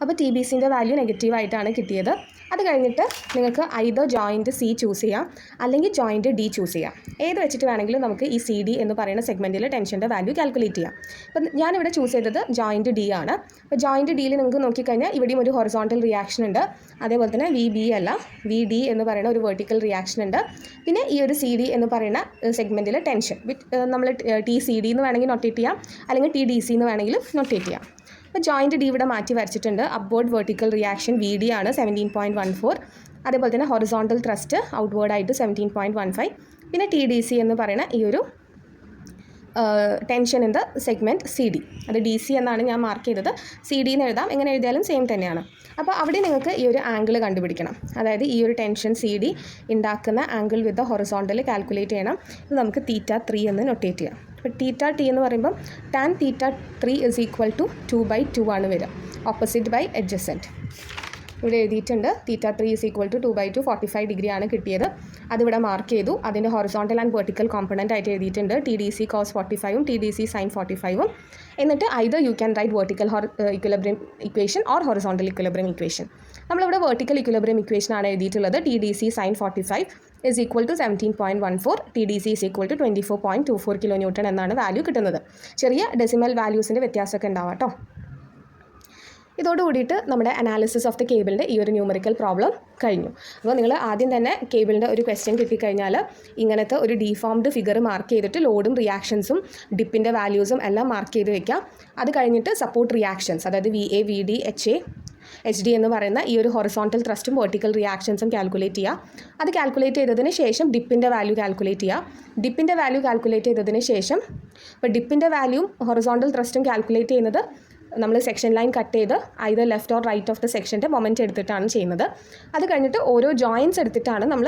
അപ്പോൾ TBCൻ്റെ വാല്യൂ നെഗറ്റീവായിട്ടാണ് കിട്ടിയത്. അത് കഴിഞ്ഞിട്ട് നിങ്ങൾക്ക് ഐദർ ജോയിൻറ്റ് C ചൂസ് ചെയ്യാം, അല്ലെങ്കിൽ ജോയിൻറ്റ് D ചൂസ് ചെയ്യാം. ഏത് വെച്ചിട്ട് വേണമെങ്കിലും നമുക്ക് ഈ CD എന്ന് പറയുന്ന സെഗ്മെൻറ്റിൽ ടെൻഷൻ്റെ വാല്യൂ കാൽക്കുലേറ്റ് ചെയ്യാം. അപ്പം ഞാനിവിടെ ചൂസ് ചെയ്തത് ജോയിൻറ്റ് D ആണ്. അപ്പോൾ ജോയിൻറ്റ് Dയിൽ നിങ്ങൾക്ക് നോക്കിക്കഴിഞ്ഞാൽ ഇവിടെയും ഒരു ഹൊറിസോണ്ടൽ റിയാക്ഷൻ ഉണ്ട്. അതേപോലെ തന്നെ VB അല്ല VD എന്ന് പറയുന്ന ഒരു വെർട്ടിക്കൽ റിയാക്ഷൻ ഉണ്ട്. പിന്നെ ഈ ഒരു CD എന്ന് പറയുന്ന സെഗ്മെൻറ്റിൽ ടെൻഷൻ നമ്മൾ TCD എന്ന് വേണമെങ്കിൽ നൊട്ടേറ്റ് ചെയ്യാം, അല്ലെങ്കിൽ TDC എന്ന് വേണമെങ്കിലും നൊട്ടേറ്റ് ചെയ്യാം. അപ്പോൾ ജോയിൻറ്റ് D ഇവിടെ മാറ്റി വരച്ചിട്ടുണ്ട്. അപ്വേർഡ് വെർട്ടിക്കൽ റിയാക്ഷൻ VD ആണ് 17.14. അതേപോലെ തന്നെ ഹൊറിസോണ്ടൽ ത്രസ്റ്റ് ഔട്ട്വേർഡ് ആയിട്ട് 17.15. പിന്നെ TDC എന്ന് പറയുന്ന ഈ ഒരു tension in the segment CD, അത് DC എന്നാണ് ഞാൻ മാർക്ക് ചെയ്തത്. CD എന്ന് എഴുതാം, എങ്ങനെ എഴുതിയാലും സെയിം തന്നെയാണ്. അപ്പോൾ അവിടെ നിങ്ങൾക്ക് ഈ ഒരു ആംഗിൾ കണ്ടുപിടിക്കണം. അതായത് ഈ ഒരു ടെൻഷൻ CD ഉണ്ടാക്കുന്ന ആംഗിൾ വിത്ത് ഹൊറിസോണ്ടൽ കാൽക്കുലേറ്റ് ചെയ്യണം. ഇത് നമുക്ക് θ3 എന്ന് നൊട്ടേറ്റ് ചെയ്യാം. അപ്പോൾ θT എന്ന് പറയുമ്പം tan θ3 is equal to 2/2 ആണ് വരിക, ഓപ്പോസിറ്റ് ബൈ അഡ്ജസൻറ്റ്. ഇവിടെ എഴുതിയിട്ടുണ്ട് θ3 is equal to 2/2, 45 ഡിഗ്രി ആണ് കിട്ടിയത്. അതിവിടെ മാർക്ക് ചെയ്തു. അതിൻ്റെ ഹൊറിസോണ്ടൽ ആൻഡ് വെർട്ടിക്കൽ കോമ്പണൻ്റ് ആയിട്ട് എഴുതിയിട്ടുണ്ട് TDC cos 45ഉം TDC sin 45ഉം. എന്നിട്ട് either you can write vertical equilibrium equation or horizontal equilibrium equation. നമ്മളിവിടെ വെർട്ടിക്കൽ ഇക്വിലിബ്രിയം ഇക്വേഷൻ ആണ് എഴുതിയിട്ടുള്ളത്. TDC sin 45 is equal to 17.14, TDC is equal to 24.24 kN എന്നാണ് വാല്യൂ കിട്ടുന്നത്. ചെറിയ ഡെസിമൽ വാല്യൂസിൻ്റെ വ്യത്യാസമൊക്കെ ഉണ്ടാവാം കേട്ടോ. ഇതോടുകൂടിയിട്ട് നമ്മുടെ അനാലിസിസ് ഓഫ് ദ കേബിളിൻ്റെ ഈ ഒരു ന്യൂമറിക്കൽ പ്രോബ്ലം കഴിഞ്ഞു. അപ്പോൾ നിങ്ങൾ ആദ്യം തന്നെ കേബിളിൻ്റെ ഒരു ക്വസ്റ്റ്യൻ കിട്ടിക്കഴിഞ്ഞാൽ ഇങ്ങനത്തെ ഒരു ഡീഫോംഡ് ഫിഗർ മാർക്ക് ചെയ്തിട്ട് ലോഡും റിയാക്ഷൻസും ഡിപ്പിൻ്റെ വാല്യൂസും എല്ലാം മാർക്ക് ചെയ്ത് വെക്കാം. അത് കഴിഞ്ഞിട്ട് സപ്പോർട്ട് റിയാക്ഷൻസ്, അതായത് VA VD HA HD എന്ന് പറയുന്ന ഈ ഒരു ഹൊറിസോണ്ടൽ ത്രസ്റ്റും വെർട്ടിക്കൽ റിയാക്ഷൻസും കാൽക്കുലേറ്റ് ചെയ്യുക. അത് കാൽക്കുലേറ്റ് ചെയ്തതിന് ശേഷം ഡിപ്പിൻ്റെ വാല്യൂ കാൽക്കുലേറ്റ് ചെയ്യുക. ഡിപ്പിൻ്റെ വാല്യൂ കാൽക്കുലേറ്റ് ചെയ്തതിന് ശേഷം ഇപ്പോൾ ഡിപ്പിൻ്റെ വാല്യൂവും ഹൊറിസോണ്ടൽ ത്രസ്റ്റും കാൽക്കുലേറ്റ് ചെയ്യുന്നത് നമ്മൾ സെക്ഷൻ ലൈൻ കട്ട് ചെയ്ത് either left or right of the സെക്ഷൻ്റെ മൊമെൻറ്റ് എടുത്തിട്ടാണ് ചെയ്യുന്നത്. അത് കഴിഞ്ഞിട്ട് ഓരോ ജോയിൻറ്റ്സ് എടുത്തിട്ടാണ് നമ്മൾ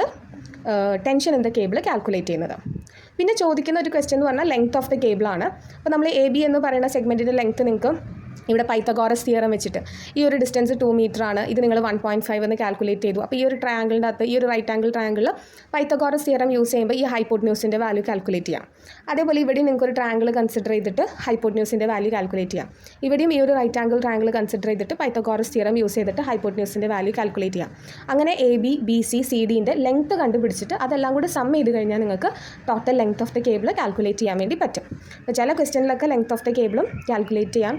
tension in the cable calculate ചെയ്യുന്നത്. പിന്നെ ചോദിക്കുന്ന ഒരു ക്വസ്റ്റ്യൻ എന്ന് പറഞ്ഞാൽ ലെങ്ത് ഓഫ് ദ കേബിളാണ്. അപ്പോൾ നമ്മൾ AB എന്ന് പറയുന്ന സെഗ്മെൻറ്റിൻ്റെ ലെങ്ത്ത് നിങ്ങൾക്ക് ഇവിടെ പൈത്തഗോറസ് തിയറം വെച്ചിട്ട് ഈ ഒരു ഡിസ്റ്റൻസ് 2 മീറ്റർ ആണ്, ഇത് നിങ്ങൾ 1.5 എന്ന് കാൽക്കുലേറ്റ് ചെയ്തു. അപ്പോൾ ഈ ഒരു ട്രയാങ്കിളിൻ്റെ അകത്ത് ഈ ഒരു റൈറ്റ് ആംഗിൾ ട്രയാങ്കിളിൽ പൈത്തഗോറസ് തിയറം യൂസ് ചെയ്യുമ്പോൾ ഈ ഹൈപ്പോട്ട്ന്യൂസിൻ്റെ വാല്യൂ കാൽക്കുലേറ്റ് ചെയ്യാം. അതേപോലെ ഇവിടെ നിങ്ങൾക്ക് ഒരു ട്രയാങ്കിൾ കൺസിഡർ ചെയ്തിട്ട് ഹൈപ്പോട്ട്ന്യൂസിൻ്റെ വാല്യൂ കാൽക്കുലേറ്റ് ചെയ്യാം. ഇവിടെയും ഈ ഒരു റൈറ്റ് ആംഗിൾ ട്രയാങ്കിൾ കൺസിഡർ ചെയ്തിട്ട് പൈത്തഗോറസ് തിയറം യൂസ് ചെയ്തിട്ട് ഹൈപ്പോട്ട്ന്യൂസിൻ്റെ വാല്യൂ കാൽക്കുലേറ്റ് ചെയ്യാം. അങ്ങനെ ABBCCDൻ്റെ ലെങ്ത്ത് കണ്ടുപിടിച്ചിട്ട് അതെല്ലാം കൂടി സം ചെയ്ത് കഴിഞ്ഞാൽ നിങ്ങൾക്ക് total length of the cable calculate ചെയ്യാൻ വേണ്ടി പറ്റും. അപ്പോൾ ചില ക്വസ്റ്റ്യനിലൊക്കെ ലെങ്ത് ഓഫ് ദ കേബിളും കാൽക്കുലേറ്റ് ചെയ്യാൻ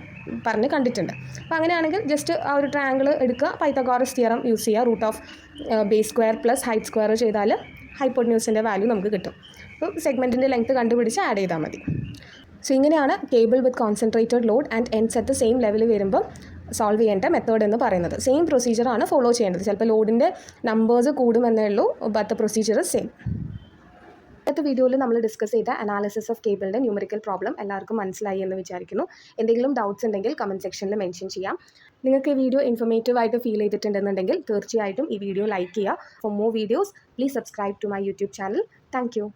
പറഞ്ഞ് കണ്ടിട്ടുണ്ട്. അപ്പോൾ അങ്ങനെയാണെങ്കിൽ ജസ്റ്റ് ആ ഒരു ട്രയാങ്കിൾ എടുക്കുക, പൈത്തഗോറസ് തിയറം യൂസ് ചെയ്യുക, root of base square plus height square ചെയ്താൽ ഹൈപ്പോട്ട്ന്യൂസിൻ്റെ വാല്യൂ നമുക്ക് കിട്ടും. അപ്പോൾ സെഗ്മെൻറ്റിൻ്റെ ലെങ്ത്ത് കണ്ടുപിടിച്ച് ആഡ് ചെയ്താൽ മതി. സോ ഇങ്ങനെയാണ് cable with concentrated load and ends at the same level വരുമ്പോൾ സോൾവ് ചെയ്യേണ്ട മെത്തേഡ് എന്ന് പറയുന്നത്. സെയിം പ്രൊസീജിയറാണ് ഫോളോ ചെയ്യേണ്ടത്. ചിലപ്പോൾ ലോഡിൻ്റെ നമ്പേഴ്സ് കൂടുമെന്നേ ഉള്ളൂ, ബട്ട് ദ പ്രൊസീജിയർ സെയിം. അടുത്ത വീഡിയോയിൽ നമ്മൾ ഡിസ്കസ് ചെയ്ത അനാലിസിസ് ഓഫ് കേബിളിൻ്റെ ന്യൂമറിക്കൽ പ്രോബ്ലം എല്ലാവർക്കും മനസ്സിലായി എന്ന് വിചാരിക്കുന്നു. എന്തെങ്കിലും ഡൗട്ട്സ് ഉണ്ടെങ്കിൽ കമൻറ്റ് സെക്ഷനിൽ മെൻഷൻ ചെയ്യാം. നിങ്ങൾക്ക് ഈ വീഡിയോ ഇൻഫോർമേറ്റീവ് ആയിട്ട് ഫീൽ ചെയ്തിട്ടുണ്ടെന്നുണ്ടെങ്കിൽ തീർച്ചയായിട്ടും ഈ വീഡിയോ ലൈക്ക് ചെയ്യുക. For more videos please subscribe to my YouTube channel. Thank U.